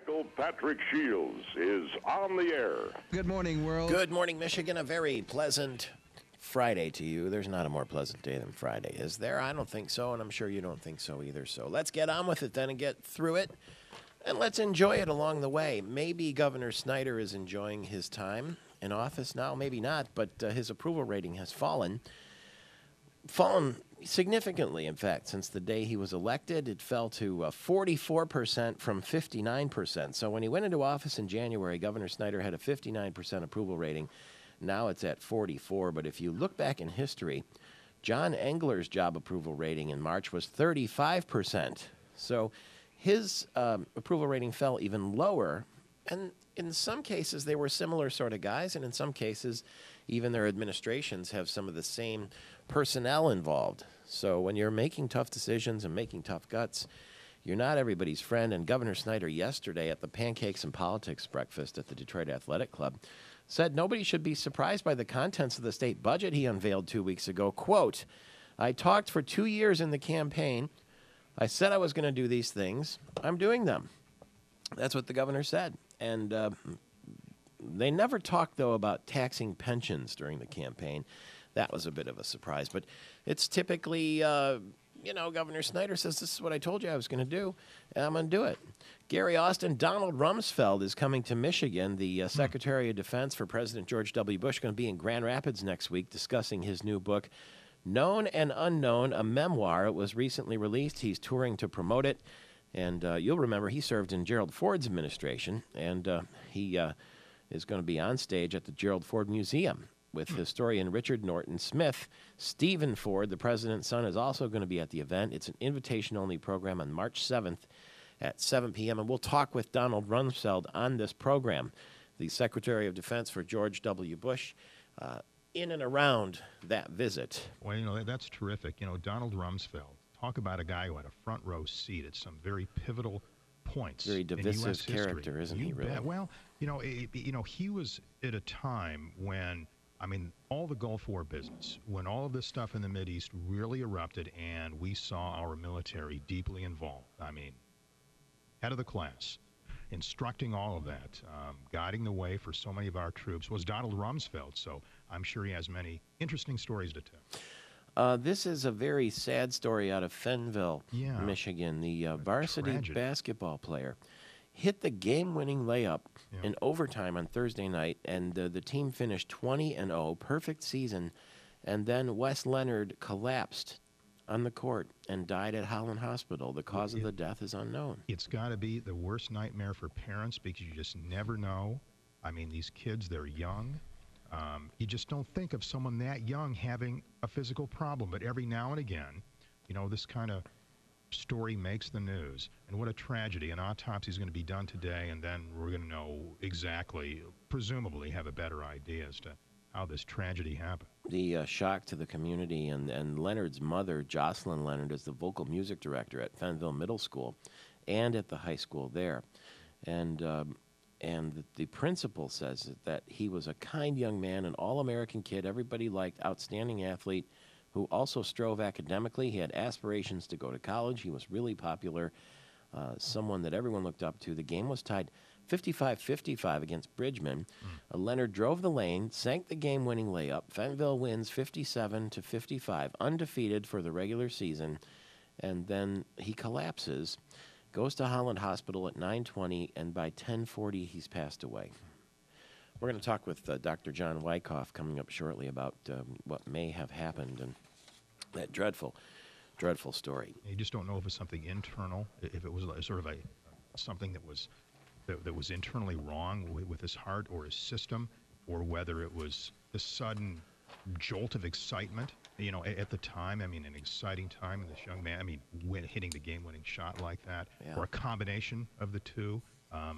Michael Patrick Shields is on the air. Good morning, world. Good morning, Michigan. A very pleasant Friday to you. There's not a more pleasant day than Friday, is there? I don't think so, and I'm sure you don't think so either. So let's get on with it then and get through it, and let's enjoy it along the way. Maybe Governor Snyder is enjoying his time in office now, maybe not, but his approval rating has fallen significantly, in fact, since the day he was elected. It fell to 44% from 59%. So when he went into office in January, Governor Snyder had a 59% approval rating. Now it's at 44. But if you look back in history, John Engler's job approval rating in March was 35%. So his approval rating fell even lower. And in some cases, they were similar sort of guys, and in some cases, even their administrations have some of the same personnel involved. So when you're making tough decisions and making tough cuts, you're not everybody's friend. And Governor Snyder yesterday at the Pancakes and Politics breakfast at the Detroit Athletic Club said nobody should be surprised by the contents of the state budget he unveiled 2 weeks ago. Quote, "I talked for 2 years in the campaign. I said I was going to do these things. I'm doing them." That's what the governor said. And they never talked, though, about taxing pensions during the campaign. That was a bit of a surprise. But it's typically, Governor Snyder says, this is what I told you I was going to do, and I'm going to do it. Gary Austin, Donald Rumsfeld is coming to Michigan. The Secretary of Defense for President George W. Bush, going to be in Grand Rapids next week discussing his new book, Known and Unknown, a memoir. It was recently released. He's touring to promote it. And you'll remember he served in Gerald Ford's administration, and he is going to be on stage at the Gerald Ford Museum with historian Richard Norton Smith. Stephen Ford, the president's son, is also going to be at the event. It's an invitation-only program on March 7th at 7 p.m., and we'll talk with Donald Rumsfeld on this program, the Secretary of Defense for George W. Bush, in and around that visit. Well, that's terrific. Donald Rumsfeld. Talk about a guy who had a front row seat at some very pivotal points. Very divisive in US character, isn't he, really? Well, he was at a time when, all the Gulf War business, when all of this stuff in the Mideast really erupted and we saw our military deeply involved. Head of the class, instructing all of that, guiding the way for so many of our troops was Donald Rumsfeld. So I'm sure he has many interesting stories to tell. This is a very sad story out of Fenville, Michigan. The varsity basketball player hit the game-winning layup in overtime on Thursday night, and the team finished 20-0, perfect season. And then Wes Leonard collapsed on the court and died at Holland Hospital. The cause of the death is unknown. It's got to be the worst nightmare for parents because you just never know. These kids, they're young. You just don't think of someone that young having a physical problem. But every now and again, this kind of story makes the news. And what a tragedy. An autopsy is going to be done today, and then we're going to know exactly, presumably have a better idea as to how this tragedy happened. The shock to the community, and Leonard's mother, Jocelyn Leonard, is the vocal music director at Fenville Middle School and at the high school there. And the principal says that he was a kind young man, an all-American kid, everybody liked, outstanding athlete, who also strove academically. He had aspirations to go to college. He was really popular, someone that everyone looked up to. The game was tied 55-55 against Bridgman. Leonard drove the lane, sank the game-winning layup. Fenville wins 57-55, undefeated for the regular season, and then he collapses. Goes to Holland Hospital at 9:20, and by 10:40, he's passed away. We're going to talk with Dr. John Wyckoff coming up shortly about what may have happened and that dreadful, dreadful story. You just don't know if it's something internal, if it was sort of something that was internally wrong with his heart or his system, or whether it was the sudden jolt of excitement. At the time, an exciting time in this young man, hitting the game-winning shot like that, or a combination of the two.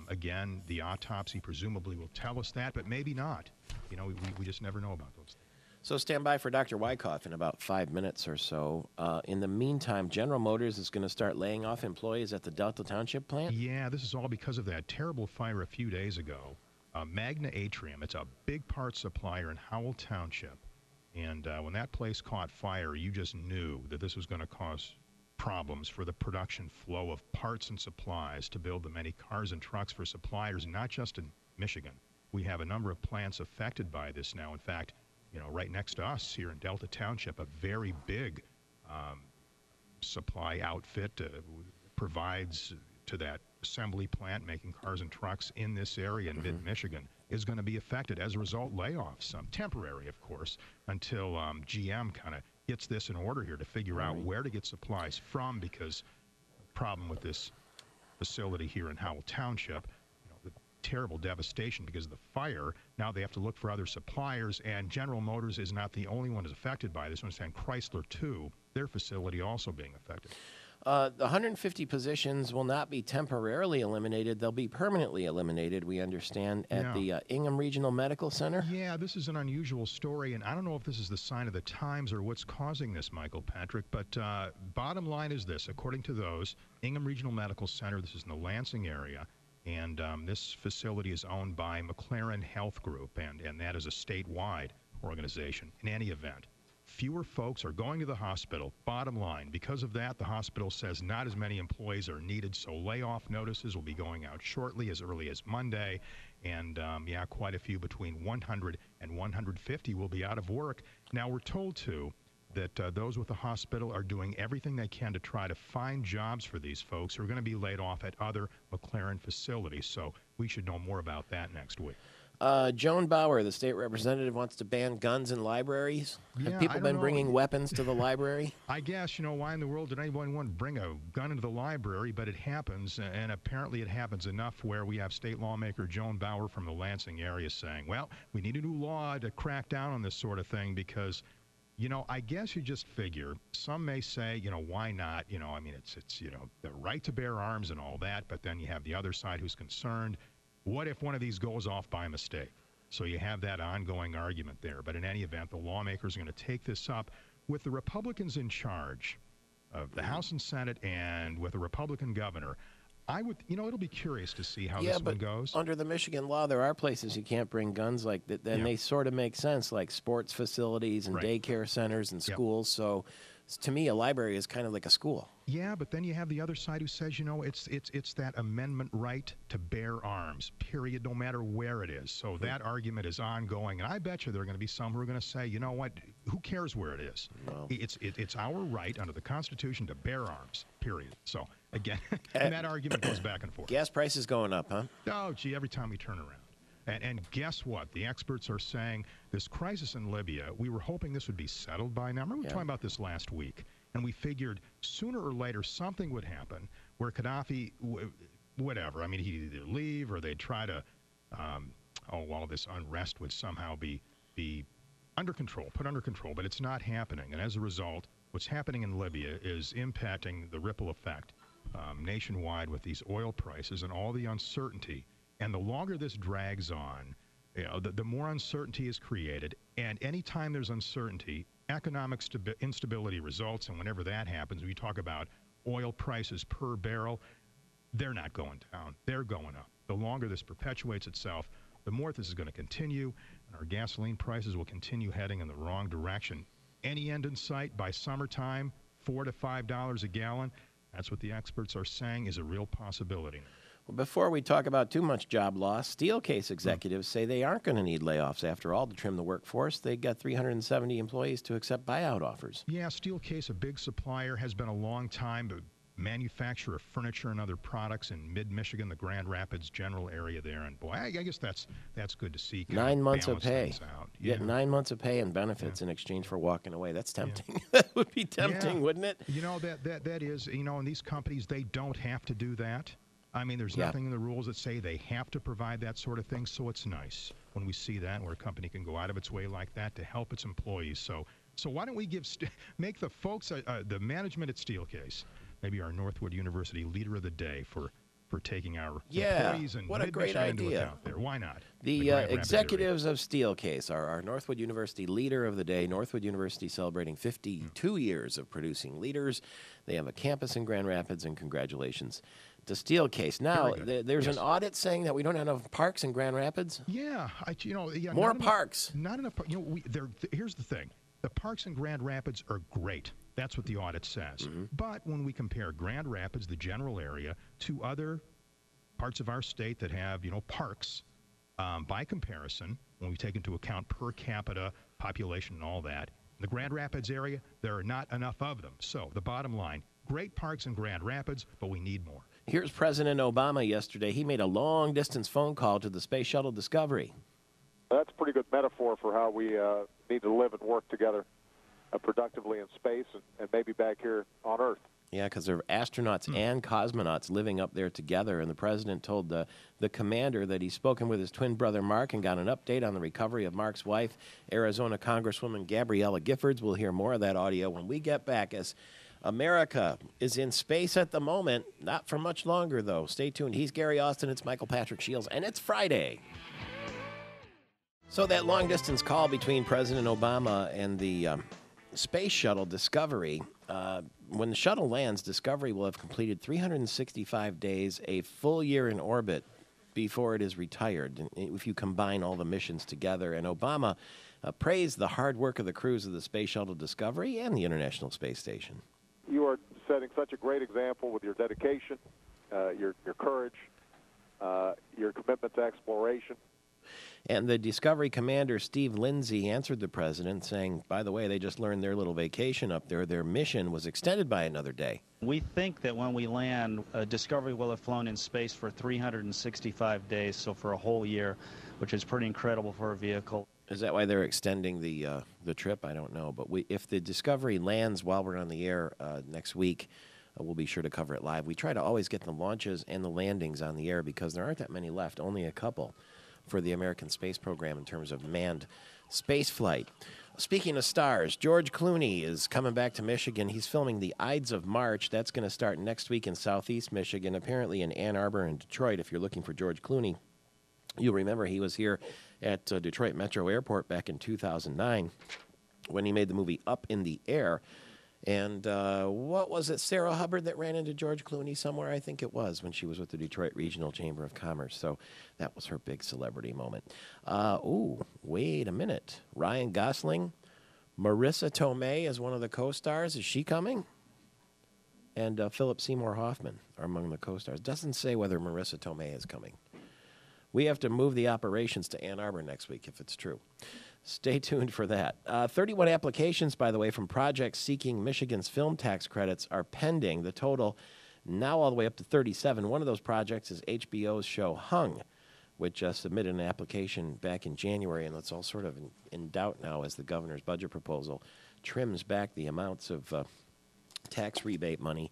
Again, the autopsy presumably will tell us that, but maybe not. We just never know about those things. So stand by for Dr. Wyckoff in about 5 minutes or so. In the meantime, General Motors is going to start laying off employees at the Delta Township plant? Yeah, this is all because of that terrible fire a few days ago. Magna Atrium, it's a big part supplier in Howell Township. And when that place caught fire, you just knew that this was going to cause problems for the production flow of parts and supplies to build the many cars and trucks for suppliers, not just in Michigan. We have a number of plants affected by this now. In fact, right next to us here in Delta Township, a very big supply outfit provides to that assembly plant making cars and trucks in this area in mid-Michigan is going to be affected. As a result, layoffs, temporary, of course, until GM kind of gets this in order here to figure out where to get supplies from, because the problem with this facility here in Howell Township, the terrible devastation because of the fire, now they have to look for other suppliers, and General Motors is not the only one who's affected by this. I understand Chrysler, too, their facility also being affected. The 150 positions will not be temporarily eliminated. They'll be permanently eliminated, we understand, at the Ingham Regional Medical Center. Yeah, this is an unusual story, and I don't know if this is the sign of the times or what's causing this, Michael Patrick, but bottom line is this. According to those, Ingham Regional Medical Center, this is in the Lansing area, and this facility is owned by McLaren Health Group, and that is a statewide organization. In any event, fewer folks are going to the hospital. Bottom line, because of that, the hospital says not as many employees are needed, so layoff notices will be going out shortly, as early as Monday. And, quite a few, between 100 and 150 will be out of work. Now, we're told, too, that those with the hospital are doing everything they can to try to find jobs for these folks who are going to be laid off at other McLaren facilities. So we should know more about that next week. Joan Bauer, the state representative, wants to ban guns in libraries. Have people been bringing weapons to the library? I guess, why in the world did anyone want to bring a gun into the library? But it happens, and apparently it happens enough where we have state lawmaker Joan Bauer from the Lansing area saying, well, we need a new law to crack down on this sort of thing because, I guess you just figure, some may say, why not? It's the right to bear arms and all that, but then you have the other side who's concerned. What if one of these goes off by mistake? So you have that ongoing argument there. But in any event, the lawmakers are going to take this up with the Republicans in charge of the House and Senate, and with a Republican governor. It'll be curious to see how this one goes. Under the Michigan law, there are places you can't bring guns like that. Then they sort of make sense, like sports facilities and daycare centers and schools. So to me, a library is kind of like a school. Yeah, but then you have the other side who says, it's that amendment right to bear arms, period, no matter where it is. So that argument is ongoing, and I bet you there are going to be some who are going to say, you know what, who cares where it is? Well, it's our right under the Constitution to bear arms, period. So, again, and that argument goes back and forth. Gas prices going up, huh? Oh, gee, every time we turn around. And guess what? The experts are saying this crisis in Libya, we were hoping this would be settled by now. Remember we were talking about this last week, and we figured sooner or later something would happen where Gaddafi, whatever, he'd either leave or they'd try to, all this unrest would somehow be under control, put under control, but it's not happening. And as a result, what's happening in Libya is impacting the ripple effect nationwide with these oil prices and all the uncertainty. And the longer this drags on, the more uncertainty is created. And anytime there's uncertainty, economic instability results. And whenever that happens, we talk about oil prices per barrel, they're not going down. They're going up. The longer this perpetuates itself, the more this is going to continue. And our gasoline prices will continue heading in the wrong direction. Any end in sight by summertime, $4 to $5 a gallon. That's what the experts are saying is a real possibility. Well, before we talk about too much job loss, Steelcase executives say they aren't going to need layoffs after all to trim the workforce. They got 370 employees to accept buyout offers. Yeah, Steelcase, a big supplier, has been a long time manufacturer of furniture and other products in mid-Michigan, the Grand Rapids general area there. And boy, I guess that's good to see. 9 months of pay. Yeah, 9 months of pay and benefits in exchange for walking away. That's tempting. That would be tempting, wouldn't it? That is, and these companies, they don't have to do that. There's nothing in the rules that say they have to provide that sort of thing, so it's nice when we see that, where a company can go out of its way like that to help its employees. So why don't we make the folks, the management at Steelcase, maybe our Northwood University Leader of the Day for taking our employees and what a great idea there. Why not? The executives of Steelcase are our Northwood University Leader of the Day. Northwood University celebrating 52 years of producing leaders. They have a campus in Grand Rapids, and congratulations to Steelcase. Now, there's an audit saying that we don't have enough parks in Grand Rapids. Yeah, more parks. Not enough. Here's the thing: the parks in Grand Rapids are great. That's what the audit says. But when we compare Grand Rapids, the general area, to other parts of our state that have, parks, by comparison, when we take into account per capita population and all that, in the Grand Rapids area, there are not enough of them. So the bottom line, great parks in Grand Rapids, but we need more. Here's President Obama yesterday. He made a long-distance phone call to the Space Shuttle Discovery. That's a pretty good metaphor for how we need to live and work together productively in space and maybe back here on Earth. Yeah, because there are astronauts and cosmonauts living up there together, and the president told the commander that he's spoken with his twin brother Mark and got an update on the recovery of Mark's wife, Arizona Congresswoman Gabriella Giffords. We'll hear more of that audio when we get back, as America is in space at the moment. Not for much longer, though. Stay tuned. He's Gary Austin. It's Michael Patrick Shields, and it's Friday. So that long-distance call between President Obama and the Space Shuttle Discovery, when the shuttle lands, Discovery will have completed 365 days, a full year in orbit before it is retired, if you combine all the missions together. And Obama praised the hard work of the crews of the Space Shuttle Discovery and the International Space Station. You are setting such a great example with your dedication, your courage, your commitment to exploration. And the Discovery commander, Steve Lindsay, answered the president, saying, by the way, they just learned their little vacation up there. Their mission was extended by another day. We think that when we land, Discovery will have flown in space for 365 days, so for a whole year, which is pretty incredible for a vehicle. Is that why they're extending the trip? I don't know. But if the Discovery lands while we're on the air next week, we'll be sure to cover it live. We try to always get the launches and the landings on the air because there aren't that many left, only a couple for the American space program in terms of manned space flight. Speaking of stars, George Clooney is coming back to Michigan. He's filming The Ides of March. That's going to start next week in southeast Michigan, apparently in Ann Arbor and Detroit. If you're looking for George Clooney, you'll remember he was here at Detroit Metro Airport back in 2009 when he made the movie Up in the Air. And what was it, Sarah Hubbard, that ran into George Clooney somewhere? I think it was when she was with the Detroit Regional Chamber of Commerce. So that was her big celebrity moment. Wait a minute. Ryan Gosling, Marissa Tomei is one of the co-stars. Is she coming? And Philip Seymour Hoffman are among the co-stars. Doesn't say whether Marissa Tomei is coming. We have to move the operations to Ann Arbor next week if it's true. Stay tuned for that. 31 applications, by the way, from projects seeking Michigan's film tax credits are pending. The total now all the way up to 37. One of those projects is HBO's show Hung, which submitted an application back in January, and that's all sort of in doubt now as the governor's budget proposal trims back the amounts of tax rebate money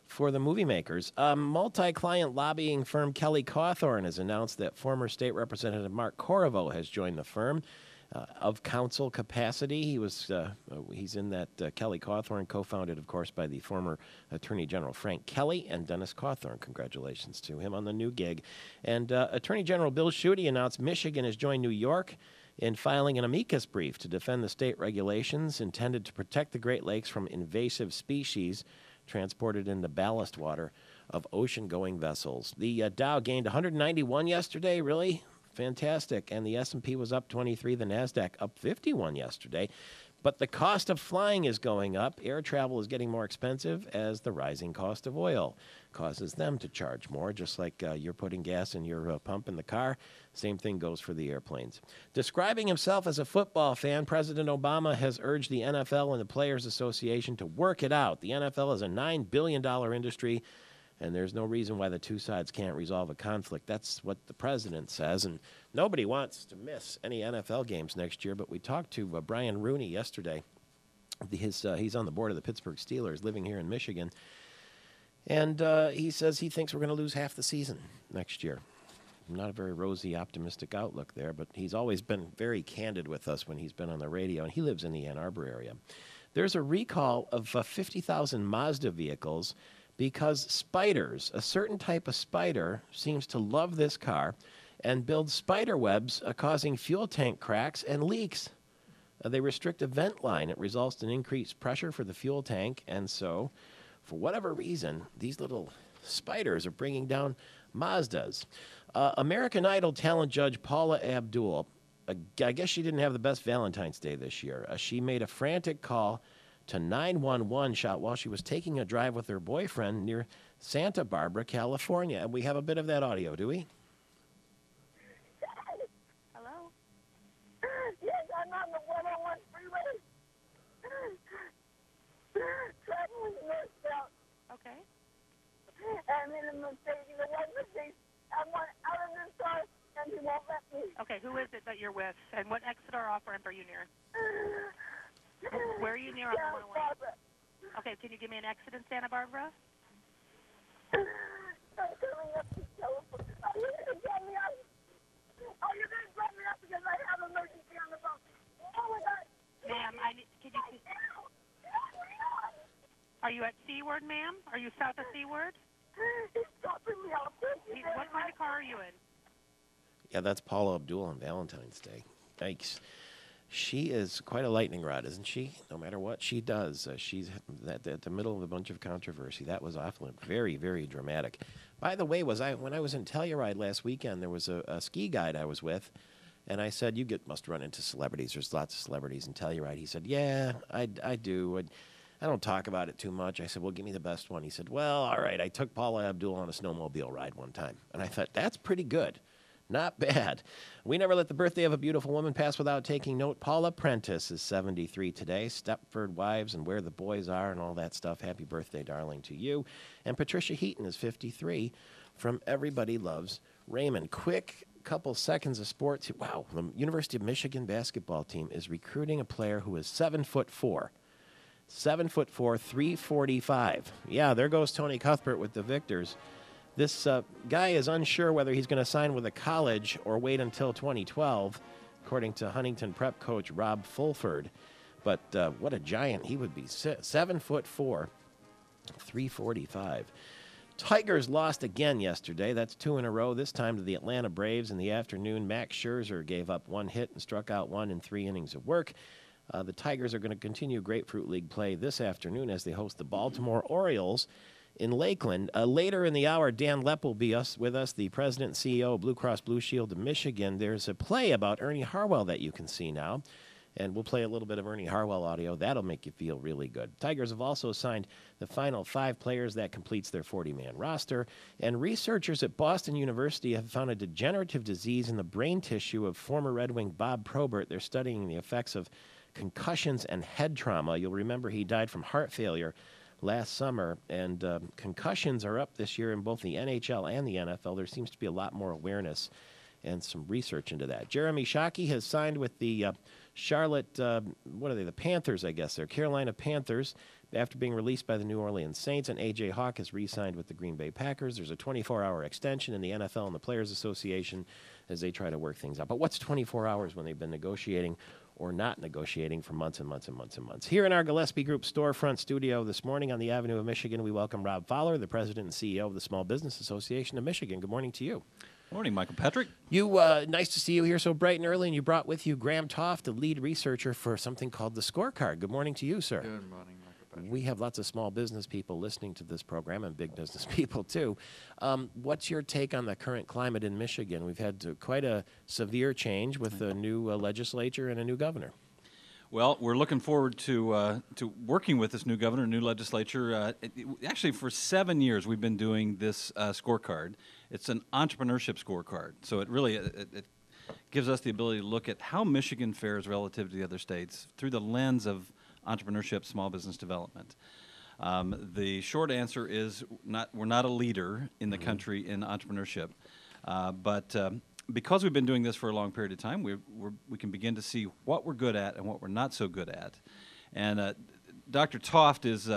for the movie makers. Multi-client lobbying firm Kelly Cawthorn has announced that former State Representative Mark Corriveau has joined the firm. Of counsel capacity. He's in that Kelly Cawthorn, co-founded, of course, by the former Attorney General Frank Kelly and Dennis Cawthorn. Congratulations to him on the new gig. And Attorney General Bill Schuette announced Michigan has joined New York in filing an amicus brief to defend the state regulations intended to protect the Great Lakes from invasive species transported in the ballast water of ocean-going vessels. The Dow gained 191 yesterday, really? Fantastic. And the S&P was up 23, the NASDAQ up 51 yesterday. But the cost of flying is going up. Air travel is getting more expensive as the rising cost of oil causes them to charge more, just like you're putting gas in your pump in the car. Same thing goes for the airplanes. Describing himself as a football fan, President Obama has urged the NFL and the Players Association to work it out. The NFL is a $9 billion industry, and there's no reason why the two sides can't resolve a conflict. That's what the president says, and nobody wants to miss any NFL games next year, but we talked to Brian Rooney yesterday. He's on the board of the Pittsburgh Steelers, living here in Michigan, and he says he thinks we're going to lose half the season next year. Not a very rosy, optimistic outlook there, but he's always been very candid with us when he's been on the radio, and he lives in the Ann Arbor area. There's a recall of 50,000 Mazda vehicles because spiders, a certain type of spider, seems to love this car and builds spider webs, causing fuel tank cracks and leaks. They restrict a vent line. It results in increased pressure for the fuel tank, and so, for whatever reason, these little spiders are bringing down Mazdas. American Idol talent judge Paula Abdul, I guess she didn't have the best Valentine's Day this year. She made a frantic call to 911 shot while she was taking a drive with her boyfriend near Santa Barbara, California. And we have a bit of that audio, do we? Hello? Yes, I'm on the 101 freeway. Traveling northbound. Okay. I'm in a Mercedes, a white Mercedes. I want out of this car, and he won't let me. Okay, who is it that you're with? And what exit or off-ramp are you near? Where are you near on the 101? Okay, can you give me an exit in Santa Barbara? I'm coming up to California. Are you going to drop me off? Are you going to drop me off because I have an emergency on the phone? Oh, my God. Ma'am, can you please... Are you at Seaward, ma'am? Are you south of Seaward? He's dropping me off. What kind of car are you in? Yeah, that's Paula Abdul on Valentine's Day. Yikes. She is quite a lightning rod, isn't she? No matter what she does, she's at the middle of a bunch of controversy. That was awful and very, very dramatic. By the way, when I was in Telluride last weekend, there was a ski guide I was with, and I said, "You must run into celebrities. There's lots of celebrities in Telluride." He said, "Yeah, I do. I don't talk about it too much." I said, "Well, give me the best one." He said, "Well, all right. I took Paula Abdul on a snowmobile ride one time." And I thought, that's pretty good. Not bad. We never let the birthday of a beautiful woman pass without taking note. Paula Prentice is 73 today. Stepford Wives and Where the Boys Are and all that stuff. Happy birthday, darling, to you. And Patricia Heaton is 53 from Everybody Loves Raymond. Quick couple seconds of sports. Wow, the University of Michigan basketball team is recruiting a player who is 7'4". 7'4", 345. Yeah, there goes Tony Cuthbert with the Victors. This guy is unsure whether he's going to sign with a college or wait until 2012, according to Huntington Prep coach Rob Fulford. But what a giant he would be. 7'4", 345. Tigers lost again yesterday. That's 2 in a row, this time to the Atlanta Braves in the afternoon. Max Scherzer gave up 1 hit and struck out 1 in 3 innings of work. The Tigers are going to continue Grapefruit League play this afternoon as they host the Baltimore Orioles in Lakeland. Later in the hour, Dan Lepp will be with us, the president and CEO of Blue Cross Blue Shield of Michigan. There's a play about Ernie Harwell that you can see now, and we'll play a little bit of Ernie Harwell audio. That'll make you feel really good. Tigers have also signed the final 5 players. That completes their 40-man roster. And researchers at Boston University have found a degenerative disease in the brain tissue of former Red Wing Bob Probert. They're studying the effects of concussions and head trauma. You'll remember he died from heart failure last summer, and concussions are up this year in both the NHL and the NFL. There seems to be a lot more awareness and some research into that. Jeremy Shockey has signed with the Charlotte, the Panthers, I guess. They're Carolina Panthers after being released by the New Orleans Saints, and A.J. Hawk has re-signed with the Green Bay Packers. There's a 24-hour extension in the NFL and the Players Association as they try to work things out. But what's 24 hours when they've been negotiating or not negotiating for months and months and months and months? Here in our Gillespie Group storefront studio this morning on the Avenue of Michigan, we welcome Rob Fowler, the president and CEO of the Small Business Association of Michigan. Good morning to you. Morning, Michael Patrick. You, nice to see you here so bright and early, and you brought with you Graham Toft, the lead researcher for something called the Scorecard. Good morning to you, sir. Good morning, Michael Patrick. We have lots of small business people listening to this program, and big business people, too. What's your take on the current climate in Michigan? We've had quite a severe change with a new legislature and a new governor. Well, we're looking forward to working with this new governor, new legislature. Actually, for 7 years, we've been doing this scorecard. It's an entrepreneurship scorecard, so it really it gives us the ability to look at how Michigan fares relative to the other states through the lens of entrepreneurship, small business development. The short answer is we're not a leader in the country in entrepreneurship, but because we've been doing this for a long period of time, we can begin to see what we're good at and what we're not so good at. And Dr. Toft is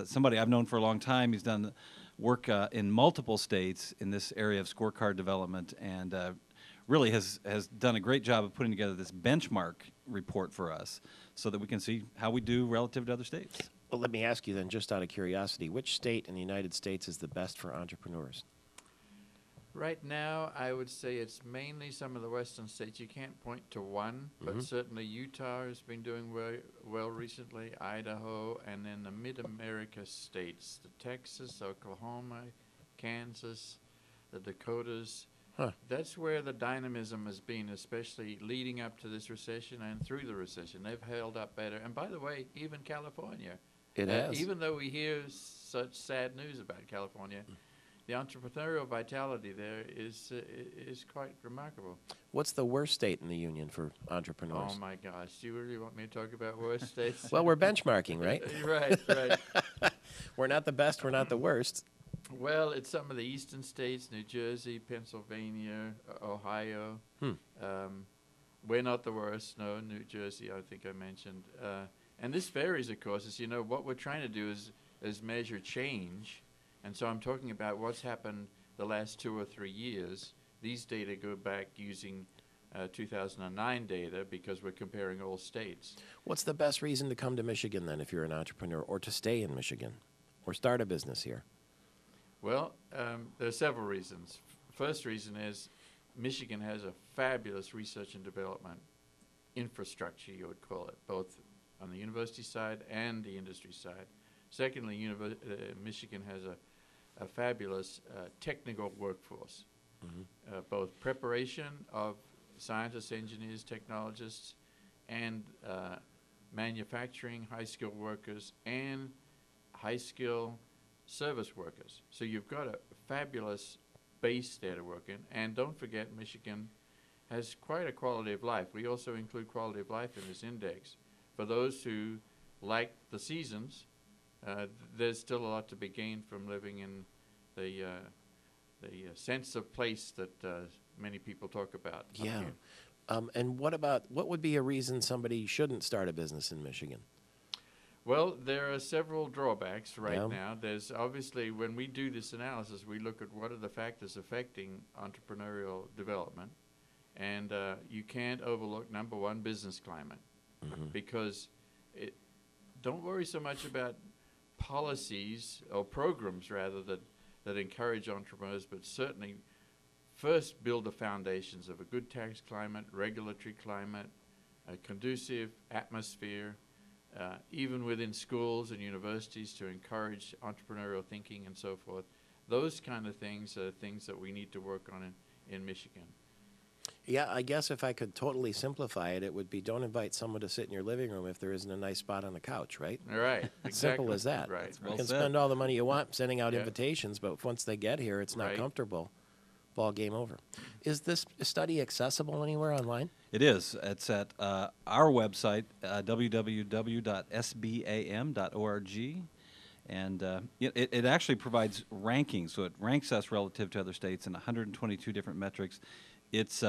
somebody I've known for a long time. He's done work in multiple states in this area of scorecard development, and really has done a great job of putting together this benchmark report for us so that we can see how we do relative to other states. Well, let me ask you then, just out of curiosity, which state in the United States is the best for entrepreneurs? Right now, I would say it's mainly some of the western states. You can't point to one, but certainly Utah has been doing well recently, Idaho, and then the Mid-America states, the Texas, Oklahoma, Kansas, the Dakotas, That's where the dynamism has been, especially leading up to this recession and through the recession. They've held up better. And by the way, even California. It has. Even though we hear such sad news about California, the entrepreneurial vitality there is quite remarkable. What's the worst state in the union for entrepreneurs? Oh, my gosh. Do you really want me to talk about worst states? Well, we're benchmarking, right? Right. We're not the best, we're not the worst. Well, it's some of the eastern states, New Jersey, Pennsylvania, Ohio. We're not the worst. No, New Jersey, I think I mentioned. And this varies, of course. As you know, what we're trying to do is measure change. And so I'm talking about what's happened the last 2 or 3 years. These data go back using 2009 data because we're comparing all states. What's the best reason to come to Michigan then if you're an entrepreneur, or to stay in Michigan, or start a business here? Well, there are several reasons. First reason is Michigan has a fabulous research and development infrastructure, you would call it, both on the university side and the industry side. Secondly, Michigan has a fabulous technical workforce, both preparation of scientists, engineers, technologists, and manufacturing, high-skilled workers, and high-skilled service workers. So you've got a fabulous base there to work in. And don't forget, Michigan has quite a quality of life. We also include quality of life in this index. For those who like the seasons, there's still a lot to be gained from living in the sense of place that many people talk about. Yeah. And what would be a reason somebody shouldn't start a business in Michigan? Well, there are several drawbacks right Yeah. now. There's obviously, when we do this analysis, we look at what are the factors affecting entrepreneurial development. And you can't overlook, number one, business climate. Because don't worry so much about policies or programs, rather, that encourage entrepreneurs, but certainly first build the foundations of a good tax climate, regulatory climate, a conducive atmosphere, even within schools and universities to encourage entrepreneurial thinking and so forth. Those kind of things are things that we need to work on in Michigan. Yeah, I guess if I could totally simplify it, it would be don't invite someone to sit in your living room if there isn't a nice spot on the couch, right? Right. Exactly. Simple as that. Right. You can spend all the money you want sending out invitations, but once they get here, it's not Right. comfortable. Ball game over. Is this study accessible anywhere online? It is. It's at our website, www.sbam.org. And it actually provides rankings, so it ranks us relative to other states in 122 different metrics. It's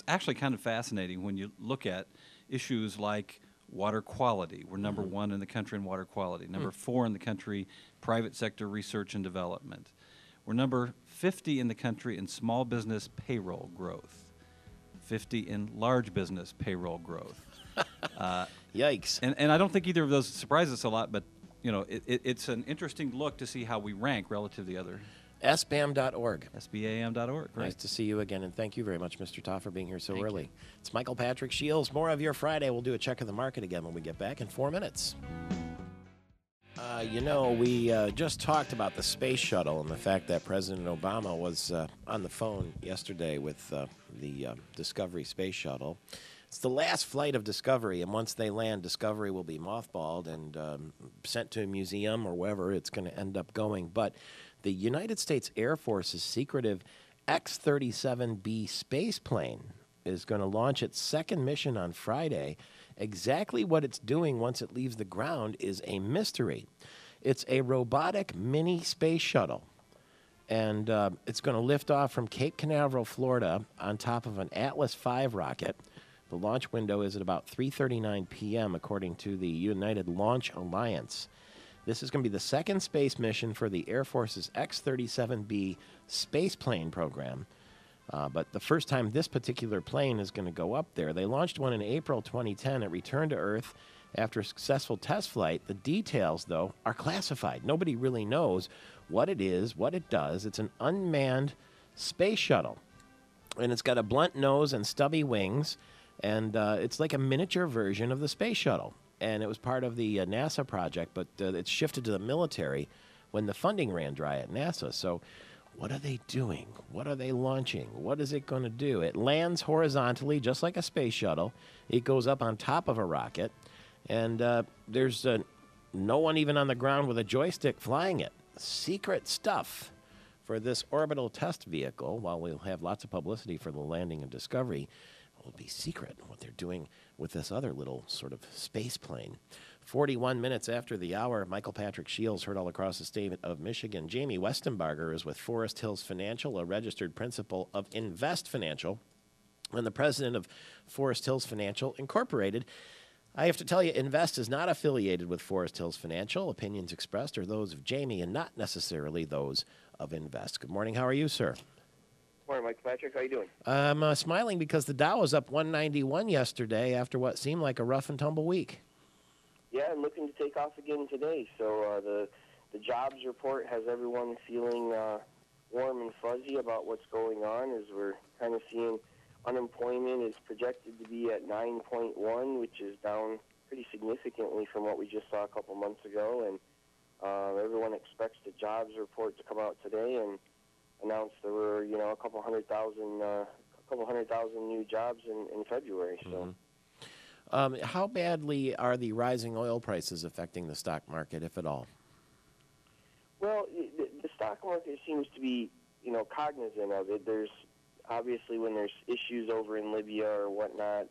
actually kind of fascinating when you look at issues like water quality. We're number 1 in the country in water quality, number 4 in the country private sector research and development. We're number 50 in the country in small business payroll growth, 50 in large business payroll growth. Yikes. And I don't think either of those surprise us a lot, but you know, it's an interesting look to see how we rank relative to the other. SBAM.org. SBAM.org. Right. Nice to see you again, and thank you very much, Mr. Toff, for being here so early. It's Michael Patrick Shields. More of your Friday. We'll do a check of the market again when we get back in 4 minutes. You know, we just talked about the space shuttle and the fact that President Obama was on the phone yesterday with the Discovery space shuttle. It's the last flight of Discovery, and once they land, Discovery will be mothballed and sent to a museum or wherever it's going to end up going. But the United States Air Force's secretive X-37B space plane is going to launch its second mission on Friday. Exactly what it's doing once it leaves the ground is a mystery. It's a robotic mini space shuttle, and it's going to lift off from Cape Canaveral, Florida, on top of an Atlas V rocket. The launch window is at about 3:39 p.m., according to the United Launch Alliance. This is going to be the second space mission for the Air Force's X-37B space plane program. But the first time this particular plane is going to go up there. They launched one in April 2010. It returned to Earth after a successful test flight. The details, though, are classified. Nobody really knows what it is, what it does. It's an unmanned space shuttle. And it's got a blunt nose and stubby wings. And it's like a miniature version of the space shuttle. And it was part of the NASA project, but it's shifted to the military when the funding ran dry at NASA. So What are they doing? What are they launching? What is it going to do? It lands horizontally, just like a space shuttle. It goes up on top of a rocket, and there's no one even on the ground with a joystick flying it. Secret stuff for this orbital test vehicle. While we'll have lots of publicity for the landing of Discovery, it will be secret what they're doing with this other little sort of space plane. 41 minutes after the hour, Michael Patrick Shields heard all across the state of Michigan. Jamie Westenbarger is with Forest Hills Financial, a registered principal of Invest Financial, and the president of Forest Hills Financial Incorporated. I have to tell you, Invest is not affiliated with Forest Hills Financial. Opinions expressed are those of Jamie and not necessarily those of Invest. Good morning. How are you, sir? Good morning, Mike Patrick. How you doing? I'm smiling because the Dow was up 191 yesterday after what seemed like a rough and tumble week. Yeah, and looking to take off again today. So the jobs report has everyone feeling warm and fuzzy about what's going on, as we're kind of seeing unemployment is projected to be at 9.1, which is down pretty significantly from what we just saw a couple months ago. And everyone expects the jobs report to come out today and announce there were, a couple hundred thousand new jobs in February. So. Mm-hmm. How badly are the rising oil prices affecting the stock market, if at all? Well, the stock market seems to be, cognizant of it. There's obviously when there's issues over in Libya or whatnot,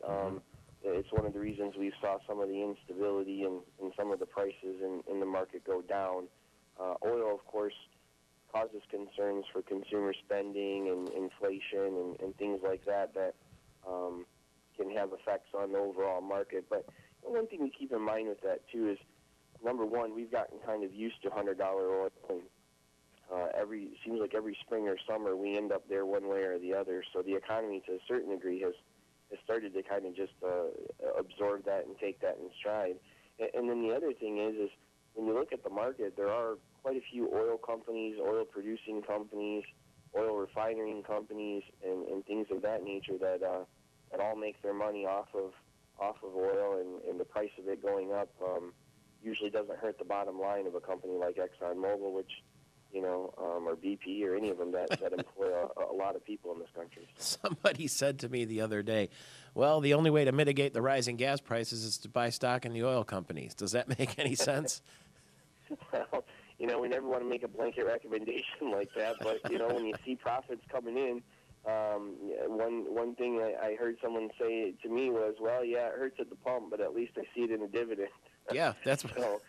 it's one of the reasons we saw some of the instability and some of the prices in the market go down. Oil, of course, causes concerns for consumer spending and inflation and things like that can have effects on the overall market. But one thing to keep in mind with that, too, is, number one, we've gotten kind of used to $100 oil. And, seems like every spring or summer we end up there one way or the other. So the economy, to a certain degree, has started to kind of just absorb that and take that in stride. And then the other thing is when you look at the market, there are quite a few oil companies, oil-producing companies, oil refining companies, and things of that nature that all make their money off of oil, and the price of it going up usually doesn't hurt the bottom line of a company like ExxonMobil, which, or BP or any of them that employ a lot of people in this country. Somebody said to me the other day, well, the only way to mitigate the rising gas prices is to buy stock in the oil companies. Does that make any sense? Well, we never want to make a blanket recommendation like that, but, when you see profits coming in, one thing I heard someone say to me was, well, yeah, it hurts at the pump, but at least I see it in a dividend. Yeah, that's so.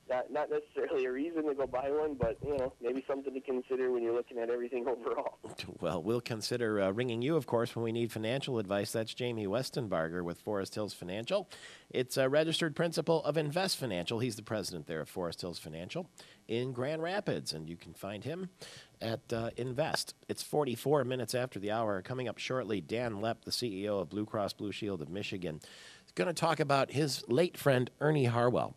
Not necessarily a reason to go buy one, but maybe something to consider when you're looking at everything overall. Well, we'll consider ringing you, of course, when we need financial advice. That's Jamie Westenbarger with Forest Hills Financial. It's a registered principal of Invest Financial. He's the president there of Forest Hills Financial in Grand Rapids, and you can find him at Invest. It's 44 minutes after the hour. Coming up shortly, Dan Lepp, the CEO of Blue Cross Blue Shield of Michigan, is going to talk about his late friend, Ernie Harwell.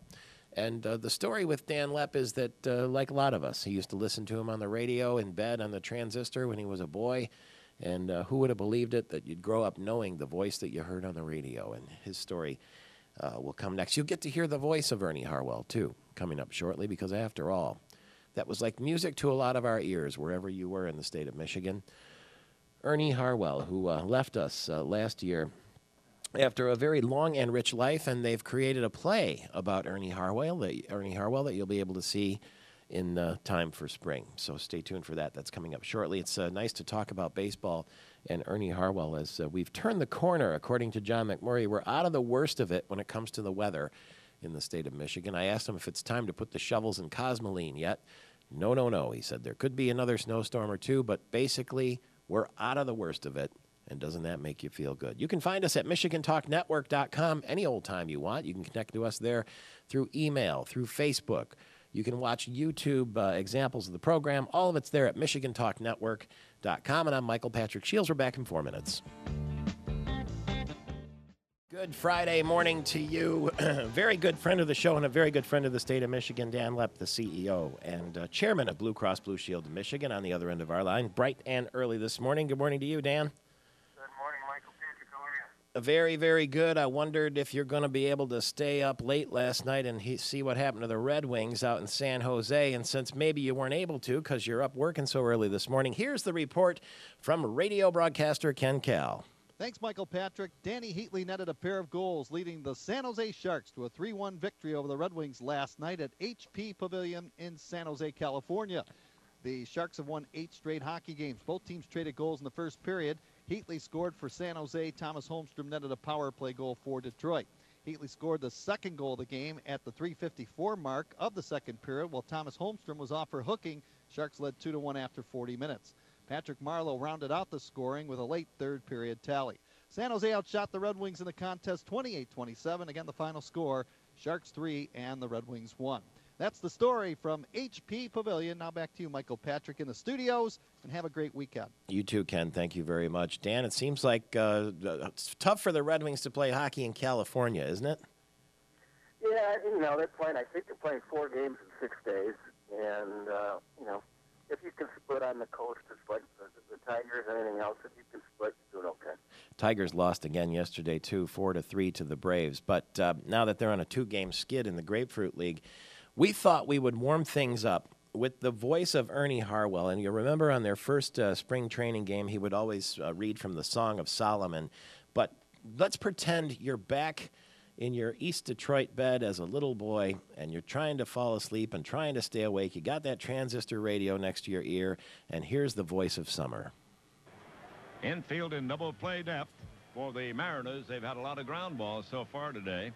And the story with Dan Lepp is that, like a lot of us, he used to listen to him on the radio in bed on the transistor when he was a boy. And who would have believed it, that you'd grow up knowing the voice that you heard on the radio? And his story will come next. You'll get to hear the voice of Ernie Harwell, too, coming up shortly, because after all, that was like music to a lot of our ears, wherever you were in the state of Michigan. Ernie Harwell, who left us last year after a very long and rich life, and they've created a play about Ernie Harwell that you'll be able to see in time for spring. So stay tuned for that. That's coming up shortly. It's nice to talk about baseball and Ernie Harwell as we've turned the corner, according to John McMurray. We're out of the worst of it when it comes to the weather in the state of Michigan. I asked him if it's time to put the shovels in Cosmoline yet. No. He said there could be another snowstorm or two, but basically we're out of the worst of it. And doesn't that make you feel good? You can find us at MichiganTalkNetwork.com any old time you want. You can connect to us there through email, through Facebook. You can watch YouTube examples of the program. All of it's there at MichiganTalkNetwork.com. And I'm Michael Patrick Shields. We're back in 4 minutes. Good Friday morning to you. Very good friend of the show and a very good friend of the state of Michigan, Dan Lepp, the CEO and chairman of Blue Cross Blue Shield of Michigan, on the other end of our line, bright and early this morning. Good morning to you, Dan. Very, very good. I wondered if you're going to be able to stay up late last night and see what happened to the Red Wings out in San Jose. And since maybe you weren't able to because you're up working so early this morning, here's the report from radio broadcaster Ken Cal. Thanks, Michael Patrick. Danny Heatley netted a pair of goals, leading the San Jose Sharks to a 3-1 victory over the Red Wings last night at HP Pavilion in San Jose, California. The Sharks have won 8 straight hockey games. Both teams traded goals in the first period. Heatley scored for San Jose. Thomas Holmstrom netted a power play goal for Detroit. Heatley scored the second goal of the game at the 3:54 mark of the second period, while Thomas Holmstrom was off for hooking. Sharks led 2-1 after 40 minutes. Patrick Marleau rounded out the scoring with a late third period tally. San Jose outshot the Red Wings in the contest 28-27. Again, the final score, Sharks 3 and the Red Wings 1. That's the story from HP Pavilion. Now back to you, Michael Patrick, in the studios, and have a great weekend. You too, Ken. Thank you very much. Dan, it seems like it's tough for the Red Wings to play hockey in California, isn't it? Yeah, they're playing, I think they're playing 4 games in 6 days. And, if you can split on the coast, it's like the Tigers and anything else. If you can split, you're doing okay. Tigers lost again yesterday, too, 4-3 to the Braves. But now that they're on a 2-game skid in the Grapefruit League, we thought we would warm things up with the voice of Ernie Harwell. And you remember on their first spring training game, he would always read from the Song of Solomon. But let's pretend you're back in your East Detroit bed as a little boy, and you're trying to fall asleep and trying to stay awake. You got that transistor radio next to your ear, and here's the voice of summer. Infield in double play depth for the Mariners. They've had a lot of ground balls so far today.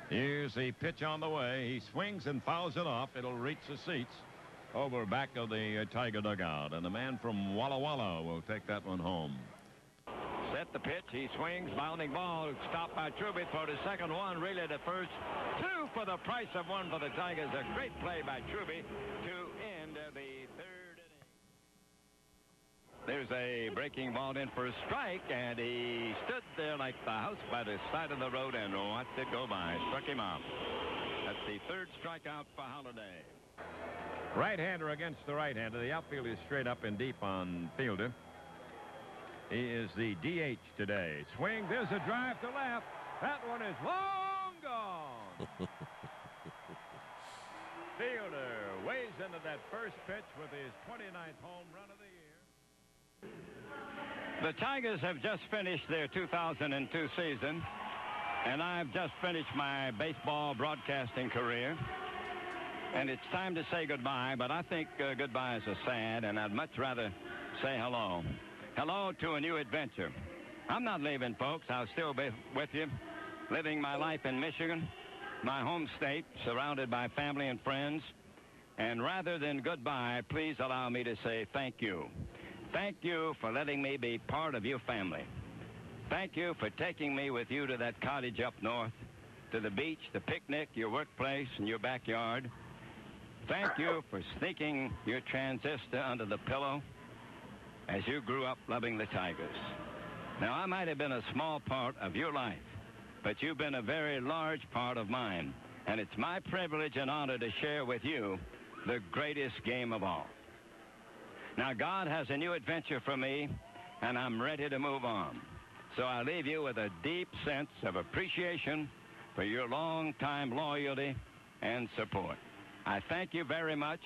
Here's the pitch on the way. He swings and fouls it off. It'll reach the seats over back of the Tiger dugout, and the man from Walla Walla will take that one home. Set the pitch. He swings. Bounding ball. Stopped by Truby. Throw to second. One. Relay to first. 2 for the price of 1 for the Tigers. A great play by Truby to end the third inning. There's a breaking ball in for a strike, and he stood there like the house by the side of the road and watched it go by. Struck him out. That's the third strikeout for Holiday. Right-hander against the right-hander. The outfield is straight up and deep on Fielder. He is the DH today. Swing. There's a drive to left. That one is long gone. Fielder weighs into that first pitch with his 29th home run of the year. The Tigers have just finished their 2002 season, and I've just finished my baseball broadcasting career. And it's time to say goodbye, but I think goodbyes are sad, and I'd much rather say hello. Hello to a new adventure. I'm not leaving, folks. I'll still be with you, living my life in Michigan, my home state, surrounded by family and friends. And rather than goodbye, please allow me to say thank you. Thank you for letting me be part of your family. Thank you for taking me with you to that cottage up north, to the beach, the picnic, your workplace, and your backyard. Thank you for sneaking your transistor under the pillow as you grew up loving the Tigers. Now, I might have been a small part of your life, but you've been a very large part of mine, and it's my privilege and honor to share with you the greatest game of all. Now, God has a new adventure for me, and I'm ready to move on. So I leave you with a deep sense of appreciation for your long-time loyalty and support. I thank you very much,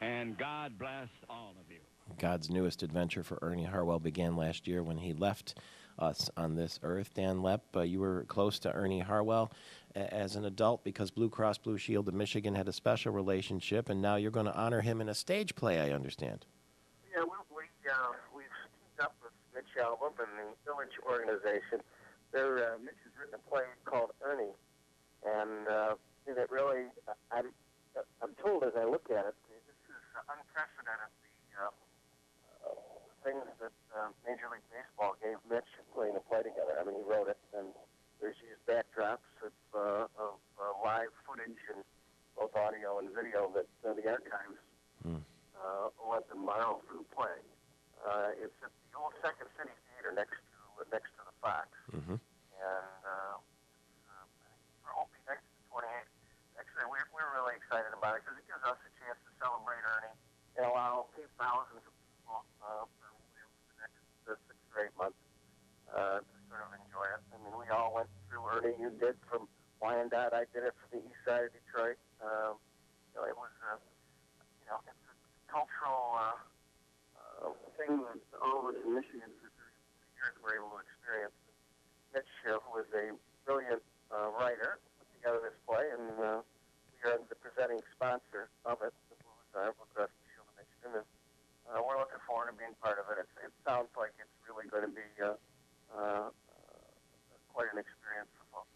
and God bless all of you. God's newest adventure for Ernie Harwell began last year when he left us on this earth. Dan Lepp, you were close to Ernie Harwell as an adult because Blue Cross Blue Shield of Michigan had a special relationship, and now you're going to honor him in a stage play, I understand. Yeah, we've teamed up with Mitch Album and the Village organization. Mitch has written a play called Ernie, and it really, I'm told as I look at it, this is unprecedented. Things that Major League Baseball gave Mitch putting the play together. I mean, he wrote it, and there's used backdrops of live footage and both audio and video that the archives let them borrow for the play. It's at the old Second City Theater next to the Fox, and we're hoping next to the 28th. Actually, we're really excited about it because it gives us a chance to celebrate Ernie and allow thousands of people the 6 or 8 months to sort of enjoy it. I mean, years we're able to experience. Mitch, who is a brilliant writer, put together this play, and we are the presenting sponsor of it, the Blues are Bluegrass Shield of Michigan, and we're looking forward to being part of it. It sounds like it's really going to be quite an experience for folks.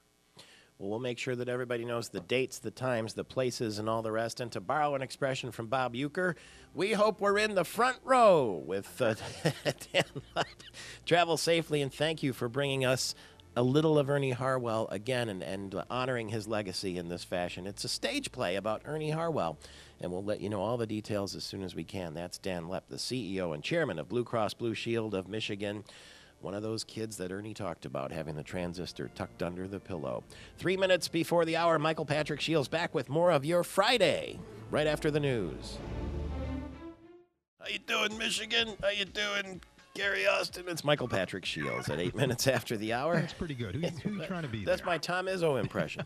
Well, we'll make sure that everybody knows the dates, the times, the places, and all the rest. And to borrow an expression from Bob Uecker, we hope we're in the front row with Dan Lepp. Travel safely, and thank you for bringing us a little of Ernie Harwell again and honoring his legacy in this fashion. It's a stage play about Ernie Harwell, and we'll let you know all the details as soon as we can. That's Dan Lepp, the CEO and chairman of Blue Cross Blue Shield of Michigan. One of those kids that Ernie talked about, having the transistor tucked under the pillow. 3 minutes before the hour, Michael Patrick Shields back with more of your Friday, right after the news. How you doing, Michigan? How you doing, Gary Austin? It's Michael Patrick Shields at 8 minutes after the hour. That's pretty good. Who you trying to be? That's my Tom Izzo impression.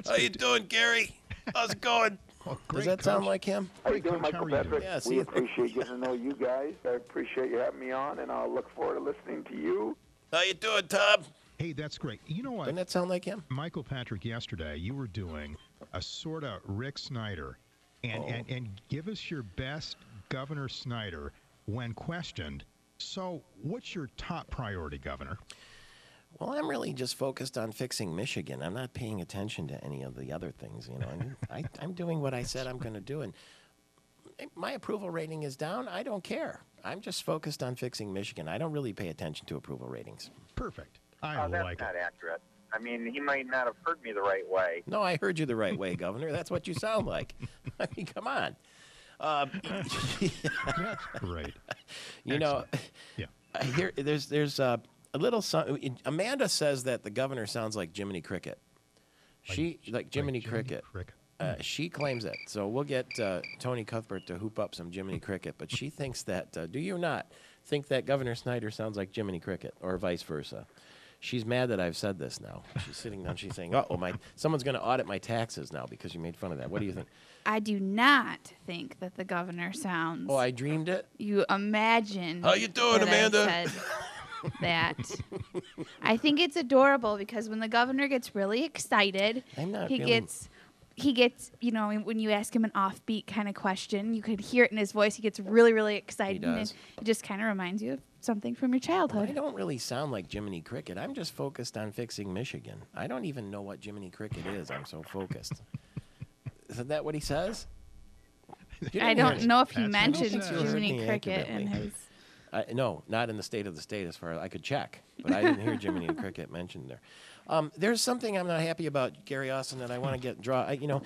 How you doing, Gary? How's it going? Well, does that sound like him? How you doing, Michael Patrick? Yeah, we appreciate getting to know you guys. I appreciate you having me on, and I'll look forward to listening to you. How you doing, Tom? Hey, that's great. You know what? Doesn't that sound like him? Michael Patrick, yesterday you were doing a sort of Rick Snyder, and give us your best Governor Snyder when questioned. So what's your top priority, Governor? Well, I'm really just focused on fixing Michigan. I'm not paying attention to any of the other things, you know. I'm doing what I said I'm going to do, and my approval rating is down. I don't care. I'm just focused on fixing Michigan. I don't really pay attention to approval ratings. Perfect. That's not accurate. I mean, he might not have heard me the right way. No, I heard you the right way, Governor. That's what you sound like. I mean, come on. That's great. You know, yeah. Here, there's a little. Amanda says that the governor sounds like Jiminy Cricket. Like Jiminy Cricket. She claims it. So we'll get Tony Cuthbert to hoop up some Jiminy Cricket. But she thinks that. Do you not think that Governor Snyder sounds like Jiminy Cricket, or vice versa? She's mad that I've said this now. She's sitting down. She's saying, "Oh, someone's going to audit my taxes now because you made fun of that." What do you think? I do not think that the governor sounds. Oh, I dreamed it. You imagine. How you doing, Amanda? I said that. I think it's adorable because when the governor gets really excited, he gets, you know, when you ask him an offbeat kind of question, you could hear it in his voice. He gets really, really excited. He does. And it just kind of reminds you of something from your childhood. I don't really sound like Jiminy Cricket. I'm just focused on fixing Michigan. I don't even know what Jiminy Cricket is. I'm so focused. Isn't that what he says? I don't know if he mentioned Jiminy Cricket in his... No, not in the state of the state as far as I could check. But I didn't hear Jiminy Cricket mentioned there. There's something I'm not happy about, Gary Austin, that I want to you know,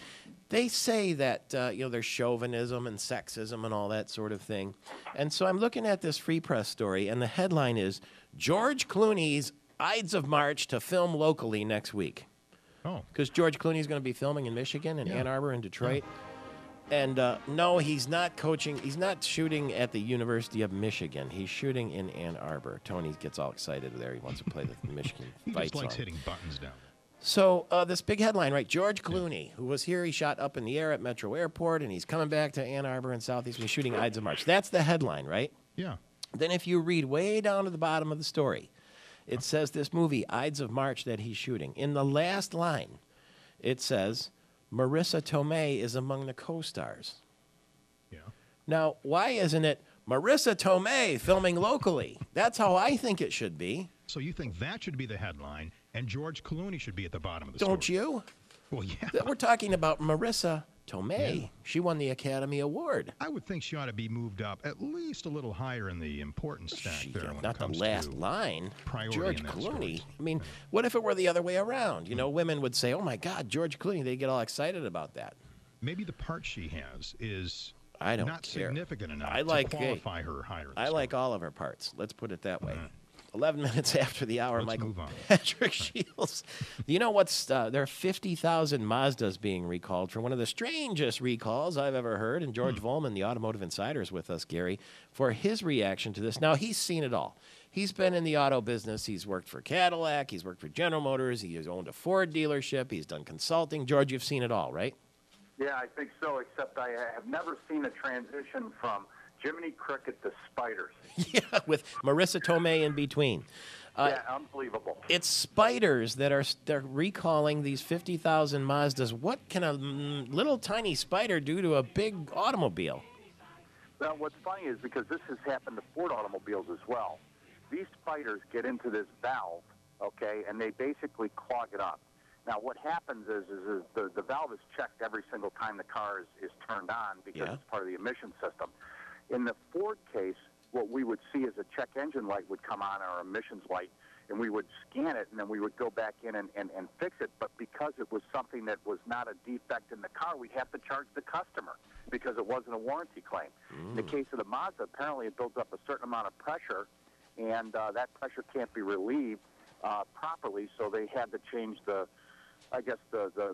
they say that, there's chauvinism and sexism and all that sort of thing. And so I'm looking at this Free Press story, and the headline is, George Clooney's Ides of March to film locally next week. Oh. Because George Clooney's going to be filming in Michigan, in Ann Arbor, and Detroit. Yeah. And no, he's not coaching. He's not shooting at the University of Michigan. He's shooting in Ann Arbor. Tony gets all excited there. He wants to play the Michigan fight He just likes song. hitting buttons down. So this big headline, right? George Clooney, who was here, he shot up in the air at Metro Airport, and he's coming back to Ann Arbor and Southeast. He's shooting Ides of March. That's the headline, right? Yeah. Then if you read way down to the bottom of the story, it says this movie, Ides of March, that he's shooting. In the last line, it says, Marissa Tomei is among the co-stars. Yeah. Now, why isn't it Marissa Tomei filming locally? That's how I think it should be. So you think that should be the headline, and George Clooney should be at the bottom of the story? Don't you? Well, yeah. We're talking about Marissa Tomei. Yeah. She won the Academy Award. I would think she ought to be moved up at least a little higher in the importance stack there. When Not it the comes last to line. priority George in that Clooney. story. I mean, what if it were the other way around? You know, women would say, oh, my God, George Clooney. They'd get all excited about that. Maybe the part she has is I don't not care. significant enough I like, to qualify her higher. I like all of her parts. Let's put it that way. 11 minutes after the hour, Let's Michael move on. Patrick Shields. You know what's there are 50,000 Mazdas being recalled for one of the strangest recalls I've ever heard. And George Volman, the Automotive Insider, is with us, Gary, for his reaction to this. Now, he's seen it all. He's been in the auto business. He's worked for Cadillac. He's worked for General Motors. He has owned a Ford dealership. He's done consulting. George, you've seen it all, right? Yeah, I think so, except I have never seen a transition from Jiminy Cricket, the Spiders. Yeah, with Marissa Tomei in between. Yeah, unbelievable. It's spiders that they're recalling these 50,000 Mazdas. What can a little tiny spider do to a big automobile? Well, what's funny is because this has happened to Ford automobiles as well. These spiders get into this valve, okay, and they basically clog it up. Now, what happens is the valve is checked every single time the car is turned on because it's part of the emission system. In the Ford case, what we would see is a check engine light would come on, our emissions light, and we would scan it, and then we would go back in and fix it. But because it was something that was not a defect in the car, we'd have to charge the customer because it wasn't a warranty claim. In the case of the Mazda, apparently it builds up a certain amount of pressure, and that pressure can't be relieved properly, so they had to change the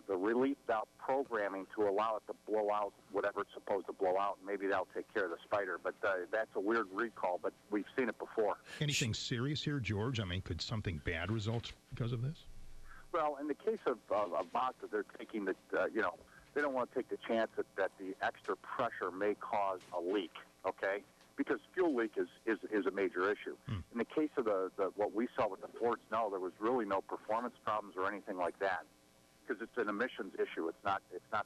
relief valve programming to allow it to blow out whatever it's supposed to blow out, and maybe that'll take care of the spider. But that's a weird recall, but we've seen it before. Anything serious here, George? I mean, could something bad result because of this? Well, in the case of Mazda, they're taking the, they don't want to take the chance that the extra pressure may cause a leak, okay? Because fuel leak is a major issue. In the case of the what we saw with the Fords, no, there was really no performance problems or anything like that. Because it's an emissions issue. It's not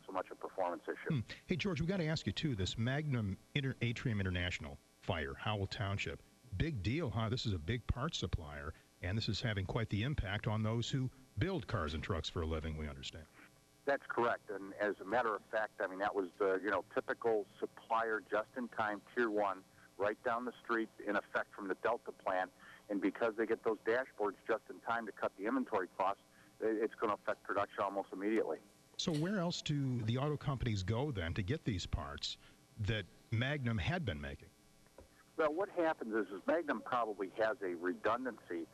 so much a performance issue. Hey, George, we got to ask you, too, this Magnum Atrium International fire, Howell Township, big deal, huh? This is a big parts supplier, and this is having quite the impact on those who build cars and trucks for a living, we understand. That's correct. And as a matter of fact, I mean, that was the, typical supplier, just-in-time, Tier 1, right down the street, in effect, from the Delta plant. And because they get those dashboards just in time to cut the inventory costs, it's going to affect production almost immediately. So where else do the auto companies go then to get these parts that Magnum had been making? Well, what happens is Magnum probably has a redundancy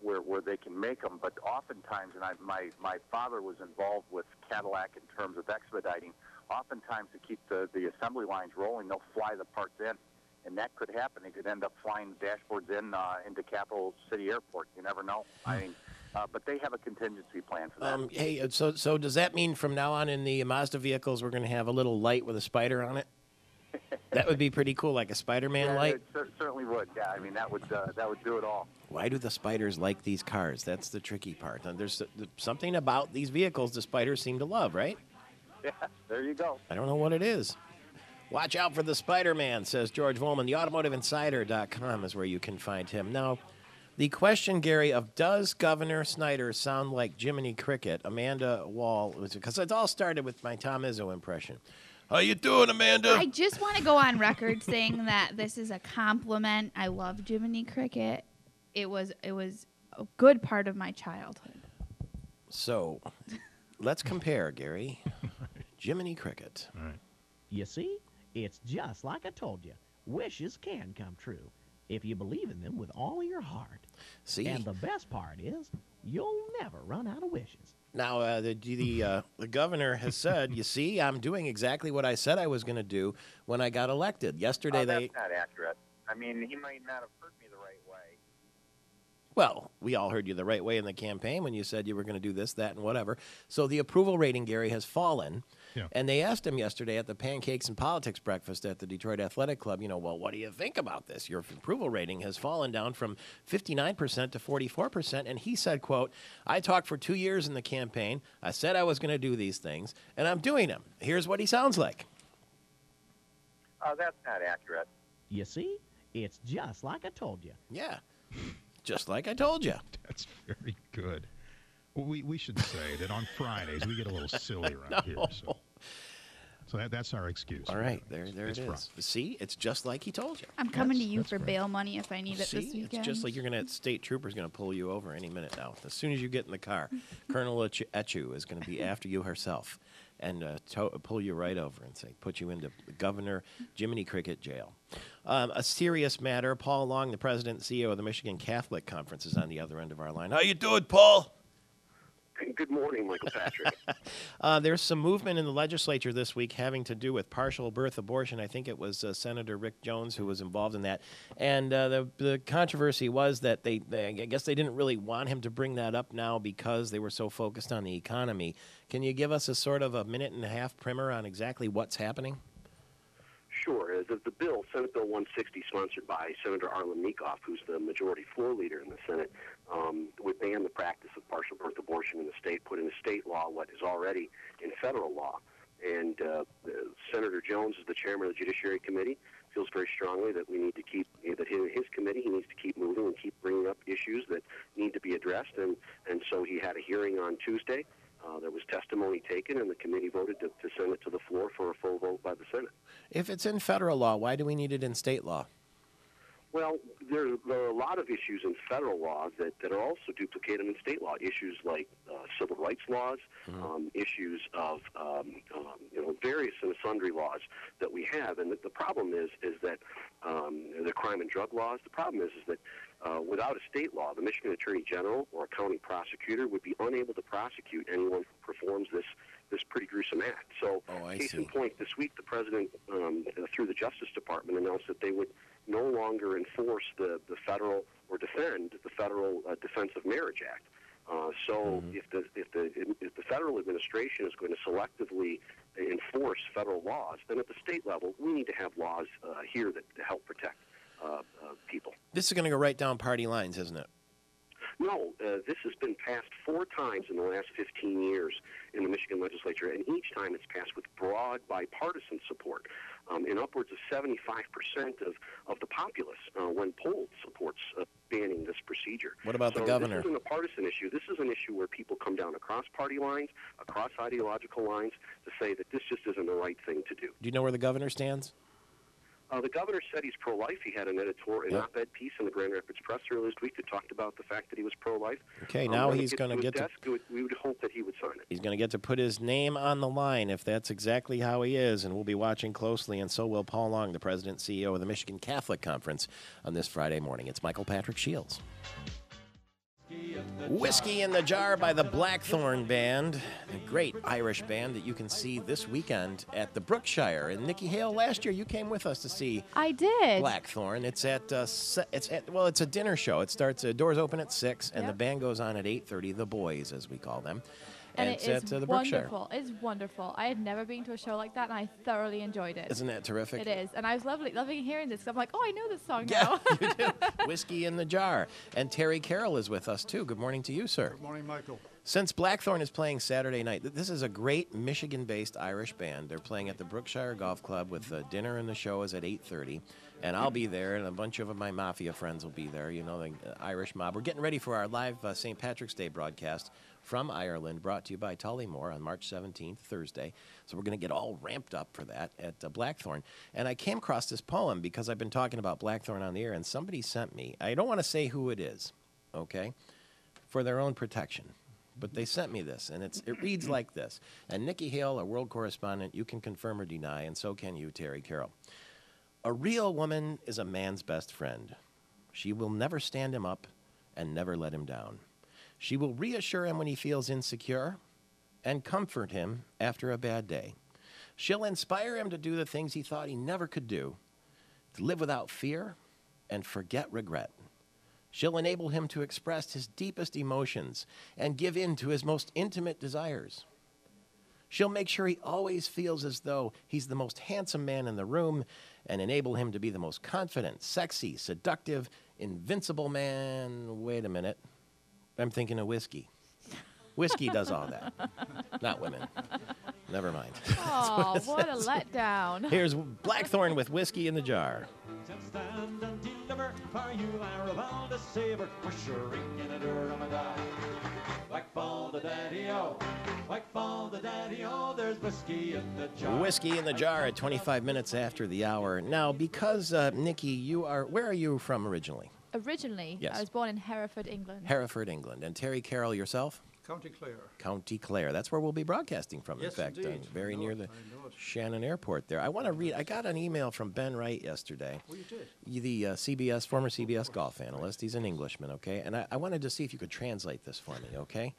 where they can make them, but oftentimes, and my father was involved with Cadillac in terms of expediting, oftentimes to keep the assembly lines rolling, they'll fly the parts in, and that could happen. They could end up flying dashboards into Capital City Airport. You never know. I mean, but they have a contingency plan for that. Hey, so does that mean from now on in the Mazda vehicles we're going to have a little light with a spider on it? That would be pretty cool, like a Spider-Man light. It certainly would. Yeah, I mean that would do it all. Why do the spiders like these cars? That's the tricky part. And there's something about these vehicles the spiders seem to love, right? Yeah, there you go. I don't know what it is. Watch out for the Spider-Man, says George Volman. TheAutomotiveInsider.com is where you can find him. Now, the question, Gary, of does Governor Snyder sound like Jiminy Cricket? Amanda Wall, because it all started with my Tom Izzo impression. How you doing, Amanda? I just want to go on record saying that this is a compliment. I love Jiminy Cricket. It was a good part of my childhood. So, let's compare, Gary. Jiminy Cricket. All right. You see, it's just like I told you. Wishes can come true if you believe in them with all your heart. See? And the best part is, you'll never run out of wishes. Now, the governor has said, you see, I'm doing exactly what I said I was going to do when I got elected. Yesterday, that's not accurate. I mean, he might not have heard me the right way. Well, we all heard you the right way in the campaign when you said you were going to do this, that, and whatever. So the approval rating, Gary, has fallen. Yeah. And they asked him yesterday at the Pancakes and Politics breakfast at the Detroit Athletic Club, well, what do you think about this? Your approval rating has fallen down from 59% to 44%. And he said, quote, I talked for 2 years in the campaign. I said I was going to do these things, and I'm doing them. Here's what he sounds like. That's not accurate. You see, it's just like I told you. Yeah, just like I told you. That's very good. Well, we should say that on Fridays we get a little silly around here. So that's our excuse. All right, there it is. See, it's just like he told you. I'm coming to you for bail money if I need it this weekend. It's just like state trooper's going to pull you over any minute now. As soon as you get in the car, Colonel Etchu is going to be after you herself and pull you right over and put you into Governor Jiminy Cricket jail. A serious matter. Paul Long, the president and CEO of the Michigan Catholic Conference, is on the other end of our line. How you doing, Paul? Good morning, Michael Patrick. There's some movement in the legislature this week having to do with partial birth abortion. I think it was Senator Rick Jones who was involved in that. And the controversy was that I guess they didn't really want him to bring that up now because they were so focused on the economy. Can you give us a sort of a minute and a half primer on exactly what's happening? Sure. the bill, Senate Bill 160, sponsored by Senator Arlen Meekoff, who's the majority floor leader in the Senate, would ban the practice of partial birth abortion in the state, put into state law what is already in federal law. And Senator Jones is the chairman of the Judiciary Committee, feels very strongly that we need to keep, that his committee, he needs to keep moving and keep bringing up issues that need to be addressed. And so he had a hearing on Tuesday. There was testimony taken, and the committee voted to send it to the floor for a full vote by the Senate. If it's in federal law, why do we need it in state law? Well, there are a lot of issues in federal law that are also duplicated in state law. Issues like civil rights laws, issues of various and sundry laws that we have. And the problem is that the crime and drug laws. The problem is that without a state law, the Michigan Attorney General or a county prosecutor would be unable to prosecute anyone who performs this pretty gruesome act. So, case in point, this week the president, through the Justice Department, announced that they would no longer enforce the federal or defend the Federal Defense of Marriage Act. If the federal administration is going to selectively enforce federal laws, then at the state level, we need to have laws here that to help protect people. This is going to go right down party lines, isn't it? No, this has been passed 4 times in the last 15 years in the Michigan legislature, and each time it's passed with broad bipartisan support. In upwards of 75% of the populace, when polled, supports banning this procedure. What about the governor? This isn't a partisan issue. This is an issue where people come down across party lines, across ideological lines, to say that this just isn't the right thing to do. Do you know where the governor stands? The governor said he's pro-life. He had an op-ed piece in the Grand Rapids Press earlier this week that talked about the fact that he was pro-life. Okay, now he's going to get to... We would hope that he would sign it. He's going to get to put his name on the line if that's exactly how he is, and we'll be watching closely, and so will Paul Long, the president and CEO of the Michigan Catholic Conference, on this Friday morning. It's Michael Patrick Shields. Whiskey in the Jar by the Blackthorn Band, a great Irish band that you can see this weekend at the Brookshire. And Nikki Hale, last year you came with us to see I did. Blackthorn. It's a dinner show. It starts, doors open at 6, and the band goes on at 8:30. The Boys, as we call them. And it's it is at the Brookshire. wonderful. It's wonderful. I had never been to a show like that, and I thoroughly enjoyed it. Isn't that terrific? It is. And I was loving hearing this. I'm like, oh, I know this song Yeah, now. you do. Whiskey in the Jar. And Terry Carroll is with us, too. Good morning to you, sir. Good morning, Michael. Since Blackthorn is playing Saturday night, this is a great Michigan-based Irish band. They're playing at the Brookshire Golf Club with dinner, and the show is at 8:30. And I'll be there, and a bunch of my Mafia friends will be there, you know, the Irish mob. We're getting ready for our live St. Patrick's Day broadcast from Ireland, brought to you by Tullymore on March 17th, Thursday. So we're going to get all ramped up for that at Blackthorn. And I came across this poem because I've been talking about Blackthorn on the air, and somebody sent me, I don't want to say who it is, okay, for their own protection. But they sent me this, and it reads like this. And Nikki Hale, our world correspondent, you can confirm or deny, and so can you, Terry Carroll. A real woman is a man's best friend. She will never stand him up and never let him down. She will reassure him when he feels insecure and comfort him after a bad day. She'll inspire him to do the things he thought he never could do, to live without fear and forget regret. She'll enable him to express his deepest emotions and give in to his most intimate desires. She'll make sure he always feels as though he's the most handsome man in the room and enable him to be the most confident, sexy, seductive, invincible man. Wait a minute. I'm thinking of whiskey. Whiskey does all that, not women. Never mind. Oh, what a letdown. Here's Blackthorn with Whiskey in the Jar. Stand and deliver for you, Arabelle the saber. We're shrieking and like fall the daddy-o, like fall the daddy-o, there's whiskey in the jar. Whiskey in the Jar at 25 minutes after the hour. Now, because, Nikki, where are you from originally? Originally, Yes. I was born in Hereford, England. Hereford, England. And Terry Carroll, yourself? County Clare. County Clare. That's where we'll be broadcasting from, Yes, in fact. indeed. Very I know near it, the I know it. Shannon Airport there. I want to read, I got an email from Ben Wright yesterday. Oh, you did? The former CBS golf analyst. He's an Englishman, okay? And I wanted to see if you could translate this for me, okay?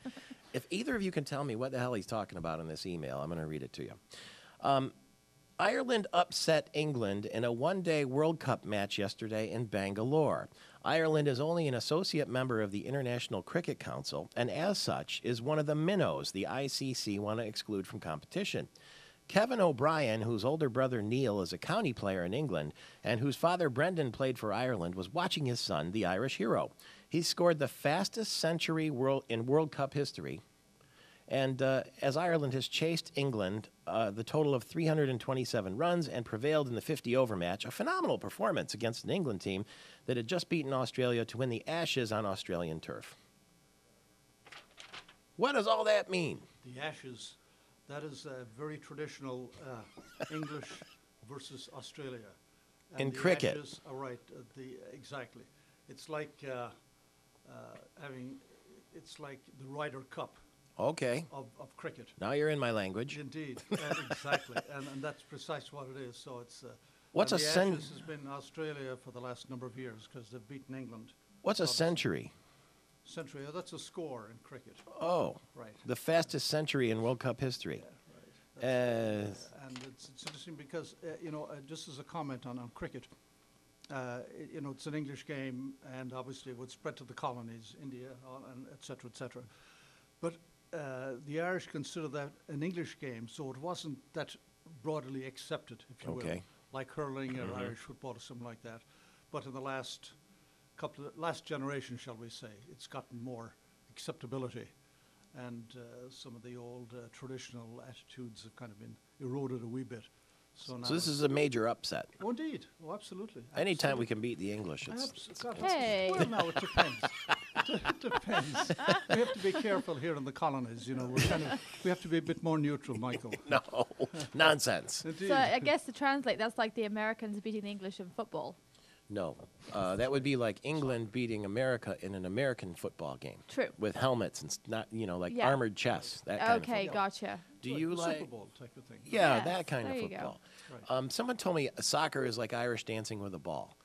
If either of you can tell me what the hell he's talking about in this email, I'm going to read it to you. Ireland upset England in a one-day World Cup match yesterday in Bangalore. Ireland is only an associate member of the International Cricket Council, and as such is one of the minnows the ICC want to exclude from competition. Kevin O'Brien, whose older brother Neil is a county player in England and whose father Brendan played for Ireland, was watching his son, the Irish hero. He scored the fastest century in World Cup history. And as Ireland has chased England, the total of 327 runs and prevailed in the 50-over match, a phenomenal performance against an England team that had just beaten Australia to win the Ashes on Australian turf. What does all that mean? The Ashes, that is a very traditional English versus Australia. And In the cricket. Ashes are right, exactly. It's like it's like the Ryder Cup. Okay. Of cricket. Now you're in my language. Indeed, exactly, and that's precisely what it is. So it's. What's and a the cen- Ashes has been Australia for the last number of years because they've beaten England. What's a century? Century, that's a score in cricket. Oh, right. The fastest century in World Cup history. And it's interesting because just as a comment on cricket, it's an English game, and obviously it would spread to the colonies, India, and et cetera, but. The Irish consider that an English game, so it wasn't that broadly accepted, if you will, like hurling or Irish football or something like that. But in the last generation, shall we say, it's gotten more acceptability, and some of the old traditional attitudes have kind of been eroded a wee bit. So this is a major upset. Oh, indeed. Oh, absolutely. Anytime we can beat the English, it's Hey. Well, now it depends. It depends. We have to be careful here in the colonies. We have to be a bit more neutral, Michael. No, nonsense. Indeed. So I guess to translate, that's like the Americans beating the English in football. No, that would be like England beating America in an American football game. True. With helmets and like armored chess. That kind of Okay, football. gotcha. Do you like Super Bowl type of thing? Yeah, Yes, that kind of there you go. football. Someone told me soccer is like Irish dancing with a ball.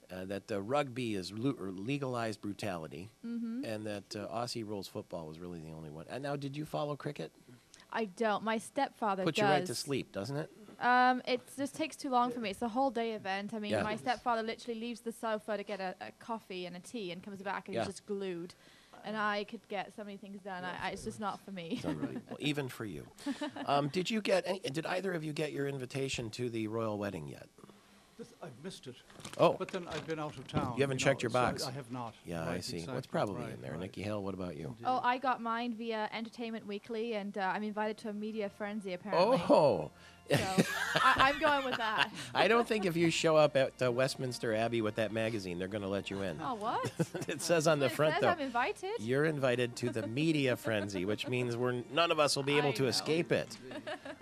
That rugby is legalized brutality, and that Aussie rules football was really the only one. And now, did you follow cricket? I don't. My stepfather Put does. you right to sleep, doesn't it? It just takes too long for me. It's a whole day event. I mean, Yeah. my stepfather literally leaves the sofa to get a coffee and a tea and comes back and Yeah. he's just glued. And I could get so many things done. It's just not for me. It's unbelievable, even for you. Did either of you get your invitation to the royal wedding yet? I've missed it. Oh. But then I've been out of town. You haven't checked your so box? I have not. Yeah, I Right, see. exactly. What's probably Right, in there? right. Nikki Hill, what about you? Oh, I got mine via Entertainment Weekly, and I'm invited to a media frenzy, apparently. Oh. So I'm going with that. I don't think if you show up at Westminster Abbey with that magazine, they're going to let you in. Oh, what? It says on the It front, says though. I'm invited. You're invited to the media frenzy, which means none of us will be able to escape it.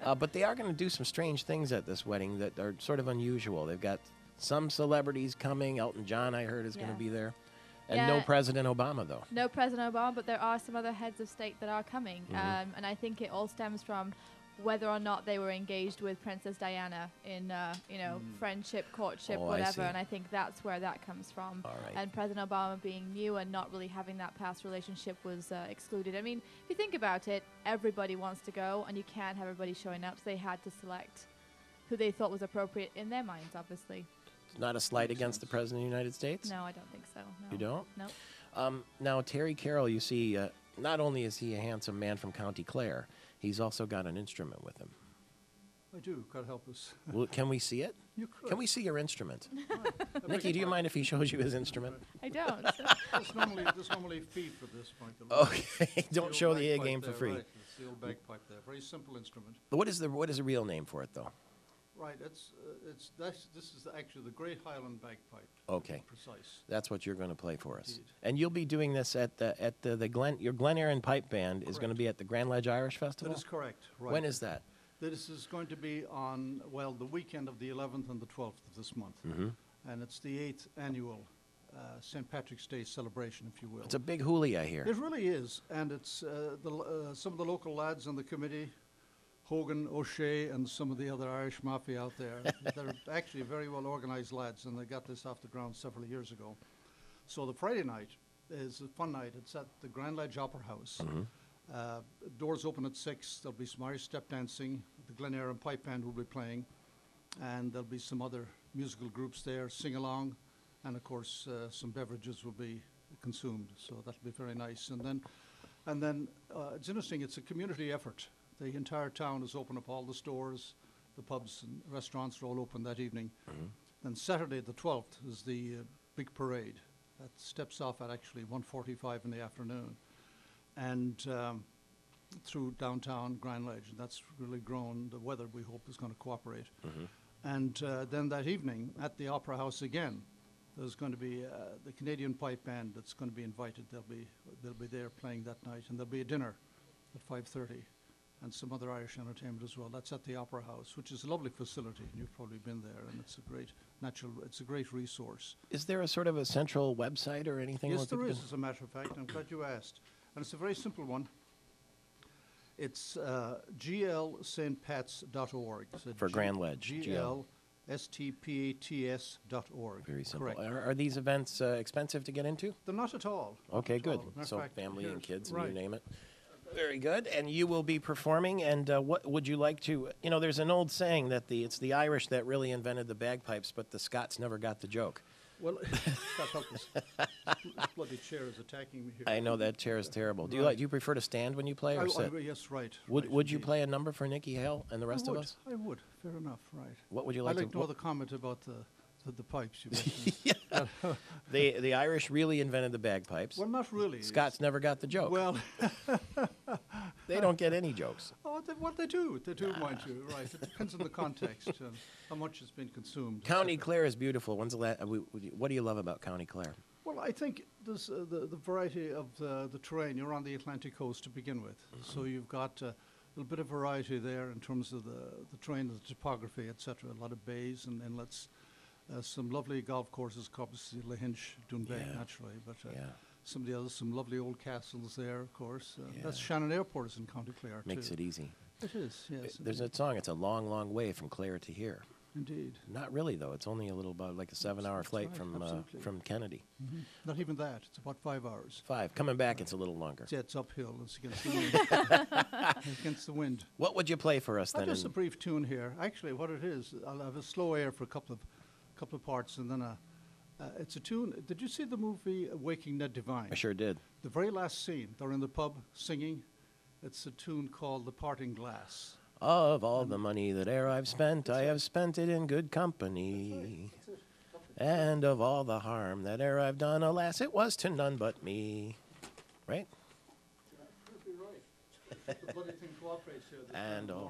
But they are going to do some strange things at this wedding that are sort of unusual. They've got some celebrities coming. Elton John, I heard, is going to be there. And no Yeah. President Obama, though. No President Obama, but there are some other heads of state that are coming. And I think it all stems from whether or not they were engaged with Princess Diana in, friendship, courtship, Oh, I see. whatever. And I think that's where that comes from. All right. And President Obama being new and not really having that past relationship was excluded. I mean, if you think about it, everybody wants to go, and you can't have everybody showing up. So they had to select who they thought was appropriate in their minds, obviously. It's not a slight against the President of the United States? No, I don't think so. No. You don't? No. Now, Terry Carroll, you see, not only is he a handsome man from County Clare, he's also got an instrument with him. I do. God help us. Well, can we see it? You could. Can we see your instrument? Nikki, do you mind if he shows you his instrument? I don't. There's normally a fee for this, Michael. Okay, don't show the A game for free. Right, it's the old bagpipe there. Very simple instrument. What is the real name for it, though? Right, this is actually the Great Highland Bagpipe. Okay, to be precise. that's what you're going to play for us. Indeed. And you'll be doing this at your Glen Aaron Pipe Band is going to be at the Grand Ledge Irish Festival? That is correct. Right. When is that? This is going to be on, the weekend of the 11th and the 12th of this month. And it's the 8th annual St. Patrick's Day celebration, if you will. It's a big hoolie, I hear. It really is. And it's some of the local lads on the committee, Hogan, O'Shea, and some of the other Irish mafia out there. They're actually very well organized lads, and they got this off the ground several years ago. So the Friday night is a fun night. It's at the Grand Ledge Opera House. Doors open at 6. There'll be some Irish step dancing. The Glen Aaron Pipe Band will be playing. And there'll be some other musical groups there, sing along. And of course, some beverages will be consumed. So that'll be very nice. And then it's interesting. It's a community effort. The entire town is open up, all the stores, the pubs and restaurants are all open that evening. Then Saturday the 12th is the big parade. That steps off at actually 1:45 in the afternoon. And through downtown Grand Ledge. And that's really grown. The weather, we hope, is going to cooperate. And then that evening at the Opera House again, there's going to be the Canadian Pipe Band that's going to be invited. They'll be there playing that night. And there'll be a dinner at 5:30 and some other Irish entertainment as well. That's at the Opera House, which is a lovely facility. You've probably been there, and it's a great resource. Is there a sort of a central website or anything? Yes, there is, as a matter of fact. I'm glad you asked. And it's a very simple one. It's glstpats.org. For Grand Ledge. glstpats.org. Very simple. Correct. Are these events expensive to get into? They're not at all. Okay, good. Matter of So fact, family and kids, and right. you name it. Very good. And you will be performing. And what would you like to? There's an old saying that it's the Irish that really invented the bagpipes, but the Scots never got the joke. Well, this bloody chair is attacking me here. I know that chair is terrible. Do you prefer to stand when you play or sit? Yes, right. Would you play a number for Nicky Hale and the rest of us? I would. Fair enough. Right. What would you like I'd like to? to know the comment about the pipes you mentioned. The Irish really invented the bagpipes. Well, not really. Scots never got the joke. Well, they don't get any jokes. Oh, they do, mind you. Right. It depends on the context and how much has been consumed. County Clare is beautiful. When's the last? What do you love about County Clare? Well, I think there's the variety of the terrain. You're on the Atlantic coast to begin with, so you've got a little bit of variety there in terms of the terrain, the topography, etc. A lot of bays and inlets. Some lovely golf courses, obviously Lahinch, Doonbeg, naturally, but some of the others, some lovely old castles there, of course. That's Shannon Airport is in County Clare, Makes too. it easy. It is, yes. There's a song, it's a long, long way from Clare to here. Indeed. Not really, though. It's only about like a 7-hour flight from Kennedy. Not even that. It's about 5 hours. 5. Coming back, it's a little longer. Yeah, it's uphill. It's against the wind. Against the wind. What would you play for us then? Just a brief tune here. Actually, what it is, I'll have a slow air for a couple of parts, and then it's a tune. Did you see the movie Waking Ned Devine? I sure did. The very last scene, they're in the pub singing. It's a tune called "The Parting Glass." Of all the money that e'er I've spent, I have spent it in good company. And of all the harm that e'er I've done, alas, it was to none but me. Right? Absolutely right. The bloody thing cooperates here. And all.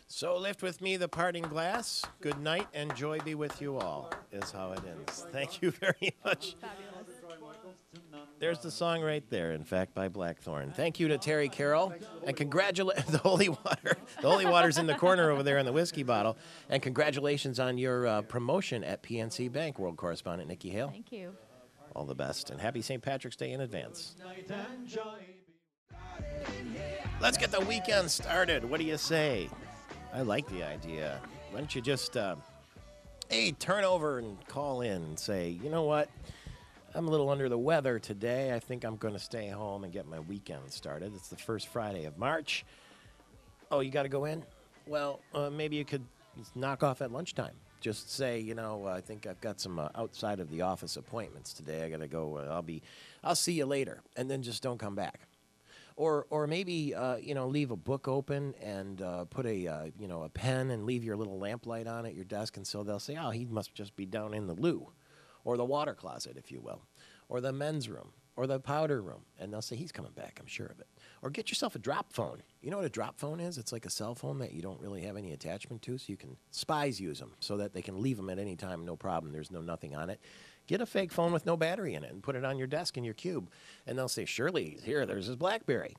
So lift with me the parting glass. Good night and joy be with you all, is how it ends. Thank you very much. There's the song right there, in fact, by Blackthorn. Thank you to Terry Carroll, and congratulate the Holy Water. The Holy Water's in the corner over there in the whiskey bottle. And congratulations on your promotion at PNC Bank, world correspondent Nicky Hale. Thank you. All the best, and happy St. Patrick's Day in advance. Let's get the weekend started. What do you say? I like the idea. Why don't you just, turn over and call in and say, you know what? I'm a little under the weather today. I think I'm going to stay home and get my weekend started. It's the first Friday of March. Oh, you got to go in? Well, maybe you could knock off at lunchtime. Just say, I think I've got some outside of the office appointments today. I got to go. I'll see you later. And then just don't come back. Or maybe leave a book open and put a pen and leave your little lamplight on at your desk, and so they'll say, oh, he must just be down in the loo, or the water closet, if you will, or the men's room, or the powder room, and they'll say he's coming back. I'm sure of it. Or get yourself a drop phone. You know what a drop phone is? It's like a cell phone that you don't really have any attachment to, so spies use them so that they can leave them at any time, no problem. There's nothing on it. Get a fake phone with no battery in it and put it on your desk in your cube. And they'll say, Shirley, there's his BlackBerry.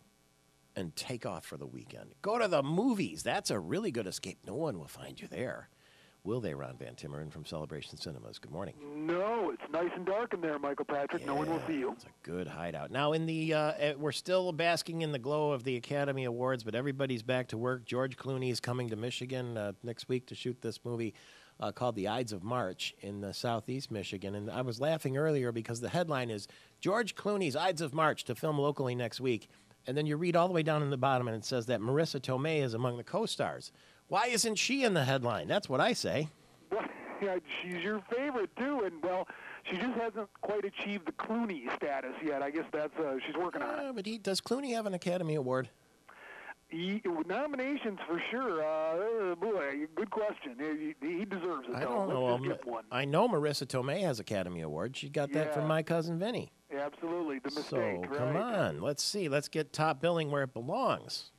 And take off for the weekend. Go to the movies. That's a really good escape. No one will find you there. Will they, Ron Van Timmeren from Celebration Cinemas? Good morning. No, it's nice and dark in there, Michael Patrick. No one will see you. It's a good hideout. Now, we're still basking in the glow of the Academy Awards, but everybody's back to work. George Clooney is coming to Michigan next week to shoot this movie called The Ides of March in southeast Michigan. And I was laughing earlier because the headline is George Clooney's Ides of March to film locally next week. And then you read all the way down in the bottom, and it says that Marissa Tomei is among the co-stars. Why isn't she in the headline? That's what I say. Well, yeah, she's your favorite, too. And, well, she just hasn't quite achieved the Clooney status yet. I guess that's she's working on it. But does Clooney have an Academy Award? Nominations for sure. Boy, good question. He deserves it. I don't know. Let's just give one. I know Marissa Tomei has Academy Award. She got that from My Cousin Vinny. Absolutely, the mistake. So come on, let's see. Let's get top billing where it belongs.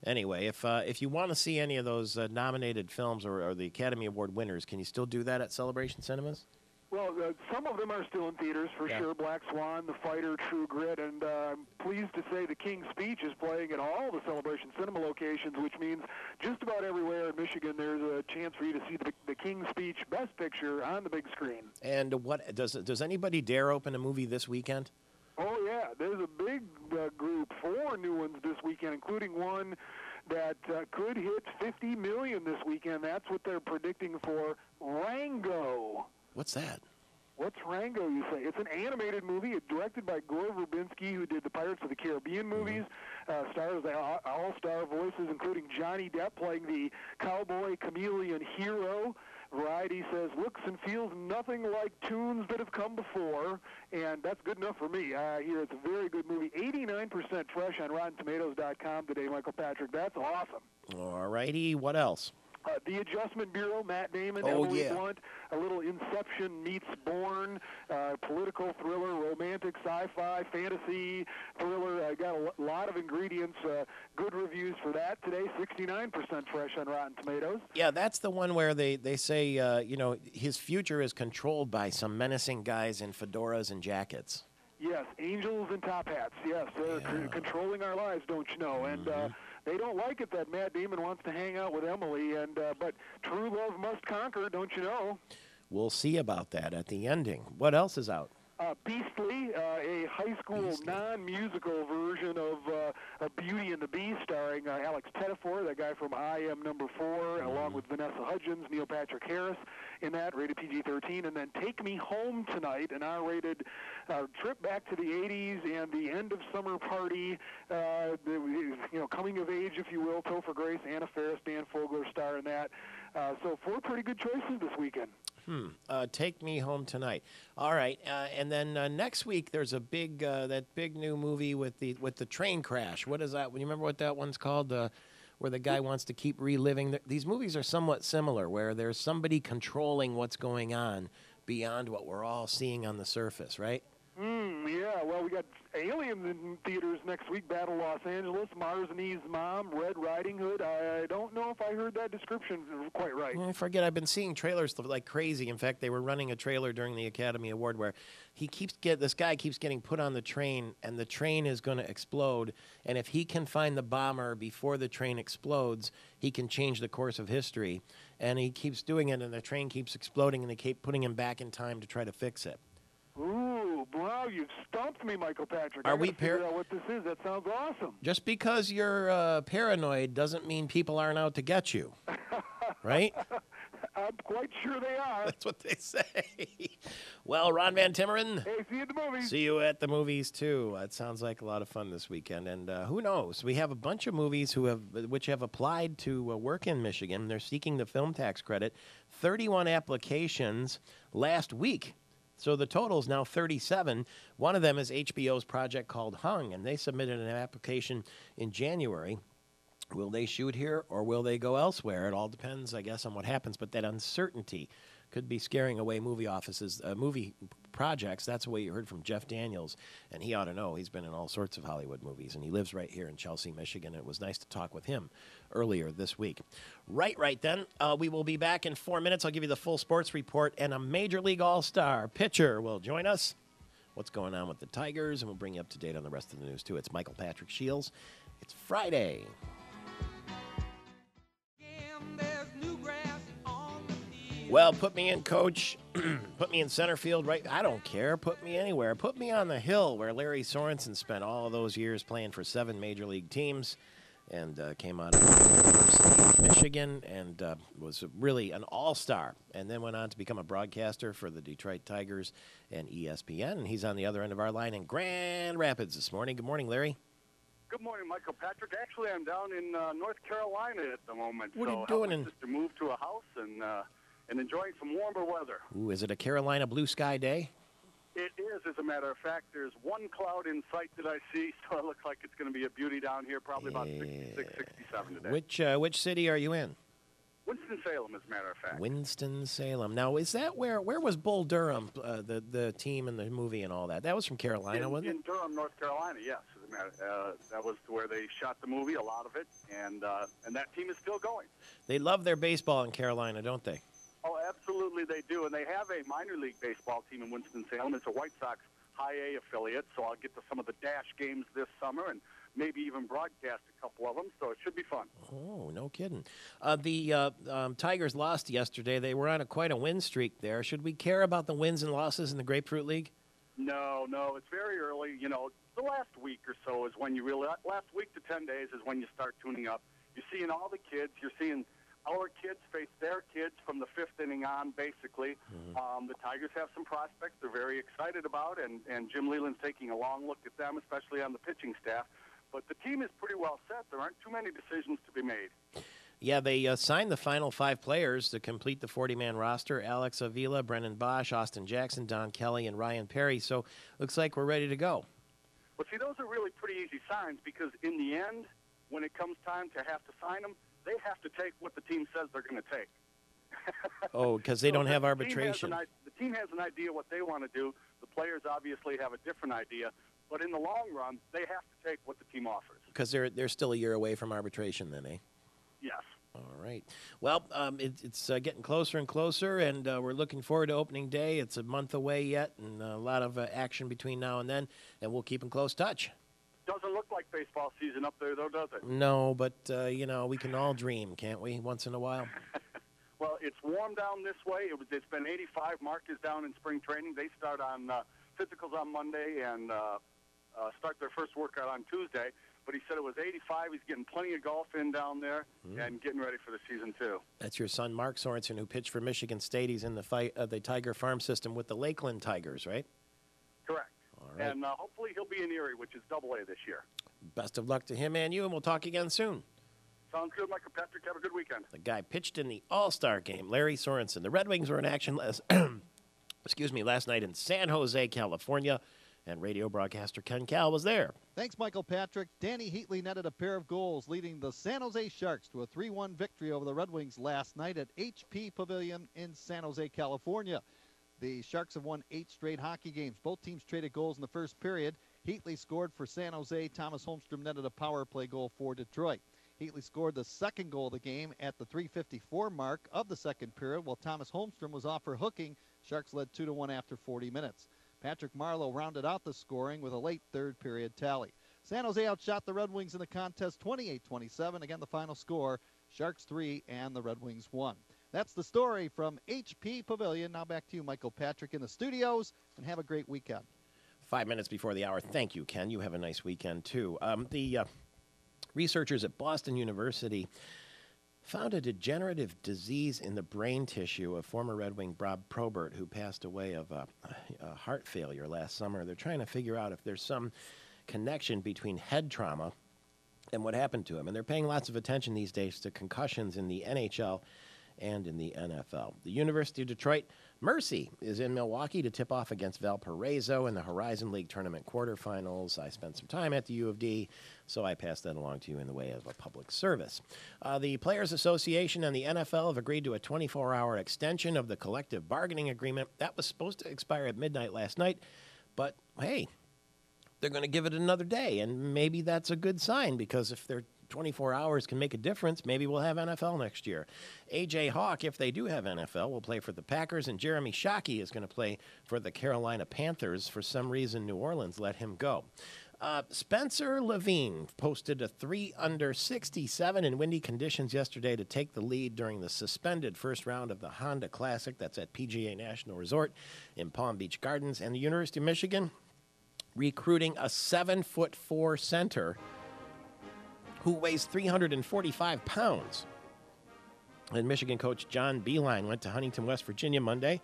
Anyway, if you want to see any of those nominated films or the Academy Award winners, can you still do that at Celebration Cinemas? Well, some of them are still in theaters for sure. Black Swan, The Fighter, True Grit, and I'm pleased to say The King's Speech is playing at all the Celebration Cinema locations, which means just about everywhere in Michigan there's a chance for you to see the King's Speech Best Picture on the big screen. And what does anybody dare open a movie this weekend? Oh yeah, there's a big group, 4 new ones this weekend, including one that could hit 50 million this weekend. That's what they're predicting for Rango. What's that? What's Rango, you say? It's an animated movie directed by Gore Verbinski, who did the Pirates of the Caribbean movies. Stars all-star voices, including Johnny Depp playing the cowboy chameleon hero. Variety says, looks and feels nothing like tunes that have come before, and that's good enough for me. I hear it's a very good movie. 89% fresh on RottenTomatoes.com today, Michael Patrick. That's awesome. All righty. What else? The Adjustment Bureau, Matt Damon, Emily Blunt, a little Inception meets Bourne, political thriller, romantic, sci-fi, fantasy thriller. I got a lot of ingredients. Good reviews for that today. 69% fresh on Rotten Tomatoes. Yeah, that's the one where they say, his future is controlled by some menacing guys in fedoras and jackets. Yes, angels and top hats. Yes, they're controlling our lives, don't you know? And they don't like it that Matt Damon wants to hang out with Emily, but true love must conquer, don't you know? We'll see about that at the ending. What else is out? Beastly, a high school non-musical version of Beauty and the Beast, starring Alex Pettifor, that guy from I Am Number 4, along with Vanessa Hudgens, Neil Patrick Harris in that, rated PG-13. And then Take Me Home Tonight, an R-rated trip back to the 80s and the end of summer party, coming of age, if you will. Topher Grace, Anna Faris, Dan Fogler star in that. So 4 pretty good choices this weekend. Take Me Home Tonight. All right, and then next week there's a big that big new movie with the train crash. What is that? You remember what that one's called? Where the guy wants to keep reliving. These movies are somewhat similar, where there's somebody controlling what's going on beyond what we're all seeing on the surface, right? Yeah, well, we got Aliens in theaters next week, Battle Los Angeles, Mars and Eve's Mom, Red Riding Hood. I don't know if I heard that description quite right. I forget. I've been seeing trailers like crazy. In fact, they were running a trailer during the Academy Award where this guy keeps getting put on the train, and the train is going to explode. And if he can find the bomber before the train explodes, he can change the course of history. And he keeps doing it, and the train keeps exploding, and they keep putting him back in time to try to fix it. Ooh, wow, you've stumped me, Michael Patrick. Are we figure out what this is? That sounds awesome. Just because you're paranoid doesn't mean people aren't out to get you, right? I'm quite sure they are. That's what they say. Well, Ron Van Timmeren. Hey, see you at the movies. See you at the movies, too. It sounds like a lot of fun this weekend. And who knows? We have a bunch of movies which have applied to work in Michigan. They're seeking the film tax credit. 31 applications last week. So the total is now 37. One of them is HBO's project called Hung, and they submitted an application in January. Will they shoot here or will they go elsewhere? It all depends, I guess, on what happens. But that uncertainty could be scaring away movie projects. That's what you heard from Jeff Daniels, and he ought to know. He's been in all sorts of Hollywood movies, and he lives right here in Chelsea, Michigan. It was nice to talk with him earlier this week. Right then. We will be back in 4 minutes. I'll give you the full sports report, and a Major League All-Star pitcher will join us. What's going on with the Tigers, and we'll bring you up to date on the rest of the news, too. It's Michael Patrick Shields. It's Friday. Well, put me in, coach. Put me in center field, right? I don't care. Put me anywhere. Put me on the hill where Larry Sorensen spent all of those years playing for 7 major league teams and came out of the University of Michigan and was really an all-star and then went on to become a broadcaster for the Detroit Tigers and ESPN. And he's on the other end of our line in Grand Rapids this morning. Good morning, Larry. Good morning, Michael Patrick. Actually, I'm down in North Carolina at the moment. What are you doing in? Just to move to a house and enjoying some warmer weather. Ooh, is it a Carolina blue sky day? It is, as a matter of fact. There's one cloud in sight that I see, so it looks like it's going to be a beauty down here, probably about 66, 67 today. Which city are you in? Winston-Salem, as a matter of fact. Winston-Salem. Now, is that where was Bull Durham, the team and the movie and all that? That was from Carolina, wasn't it? In Durham, North Carolina, yes. As a matter, that was where they shot the movie, a lot of it, and that team is still going. They love their baseball in Carolina, don't they? Oh, absolutely they do, and they have a minor league baseball team in Winston-Salem. It's a White Sox High A affiliate, so I'll get to some of the Dash games this summer and maybe even broadcast a couple of them, so it should be fun. Oh, no kidding. The Tigers lost yesterday. They were on quite a win streak there. Should we care about the wins and losses in the Grapefruit League? No, it's very early. You know, the last week or so is when you really, last week to 10 days is when you start tuning up. You're seeing all the kids. You're seeing our kids face their kids from the 5th inning on, basically. The Tigers have some prospects they're very excited about, and Jim Leland's taking a long look at them, especially on the pitching staff. But the team is pretty well set. There aren't too many decisions to be made. Yeah, they signed the final 5 players to complete the 40-man roster: Alex Avila, Brennan Bosch, Austin Jackson, Don Kelly, and Ryan Perry. So looks like we're ready to go. Well, see, those are really pretty easy signs because in the end, when it comes time to have to sign them, they have to take what the team says they're going to take. Oh, because they don't have arbitration. The team has an idea what they want to do. The players obviously have a different idea. But in the long run, they have to take what the team offers. Because they're still a year away from arbitration then, eh? Yes. All right. Well, it's getting closer and closer, and we're looking forward to opening day. It's a month away yet, and a lot of action between now and then, and we'll keep in close touch. Doesn't look like baseball season up there, though, does it? No, but, we can all dream, can't we, once in a while? Well, it's warm down this way. It's been 85. Mark is down in spring training. They start on physicals on Monday and start their first workout on Tuesday. But he said it was 85. He's getting plenty of golf in down there and getting ready for the season, too. That's your son, Mark Sorensen, who pitched for Michigan State. He's in the Tiger farm system with the Lakeland Tigers, right? Correct. All right. And hopefully he'll be in Erie, which is AA this year. Best of luck to him and you, and we'll talk again soon. Sounds good, Michael Patrick. Have a good weekend. The guy pitched in the All-Star game, Larry Sorensen. The Red Wings were in action last night in San Jose, California, and radio broadcaster Ken Cal was there. Thanks, Michael Patrick. Danny Heatley netted a pair of goals, leading the San Jose Sharks to a 3-1 victory over the Red Wings last night at HP Pavilion in San Jose, California. The Sharks have won 8 straight hockey games. Both teams traded goals in the first period. Heatley scored for San Jose. Thomas Holmstrom netted a power play goal for Detroit. Heatley scored the second goal of the game at the 3:54 mark of the second period, while Thomas Holmstrom was off for hooking. Sharks led 2-1 after 40 minutes. Patrick Marleau rounded out the scoring with a late third period tally. San Jose outshot the Red Wings in the contest 28-27. Again, the final score, Sharks 3 and the Red Wings 1. That's the story from HP Pavilion. Now back to you, Michael Patrick, in the studios, and have a great weekend. 5 minutes before the hour. Thank you, Ken. You have a nice weekend, too. The researchers at Boston University found a degenerative disease in the brain tissue of former Red Wing Bob Probert, who passed away of heart failure last summer. They're trying to figure out if there's some connection between head trauma and what happened to him. And they're paying lots of attention these days to concussions in the NHL and in the NFL. The University of Detroit Mercy is in Milwaukee to tip off against Valparaiso in the Horizon League Tournament quarterfinals. I spent some time at the U of D, so I pass that along to you in the way of a public service. The Players Association and the NFL have agreed to a 24-hour extension of the collective bargaining agreement. That was supposed to expire at midnight last night, but hey, they're going to give it another day, and maybe that's a good sign, because if they're 24 hours can make a difference, maybe we'll have NFL next year. A.J. Hawk, if they do have NFL, will play for the Packers, and Jeremy Shockey is going to play for the Carolina Panthers. For some reason, New Orleans let him go. Spencer Levine posted a 3 under 67 in windy conditions yesterday to take the lead during the suspended first round of the Honda Classic. That's at PGA National Resort in Palm Beach Gardens. And the University of Michigan recruiting a 7'4" center who weighs 345 pounds. And Michigan coach John Beilein went to Huntington, West Virginia Monday,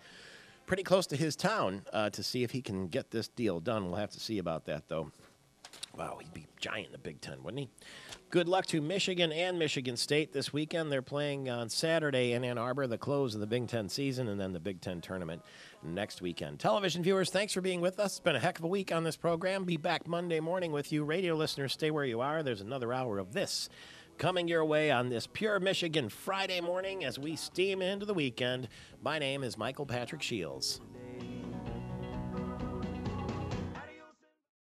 pretty close to his town, to see if he can get this deal done. We'll have to see about that, though. Wow, he'd be giant in the Big Ten, wouldn't he? Good luck to Michigan and Michigan State this weekend. They're playing on Saturday in Ann Arbor, the close of the Big Ten season, and then the Big Ten tournament next weekend. Television viewers, thanks for being with us. It's been a heck of a week on this program. Be back Monday morning with you. Radio listeners, stay where you are. There's another hour of this coming your way on this Pure Michigan Friday morning as we steam into the weekend. My name is Michael Patrick Shields.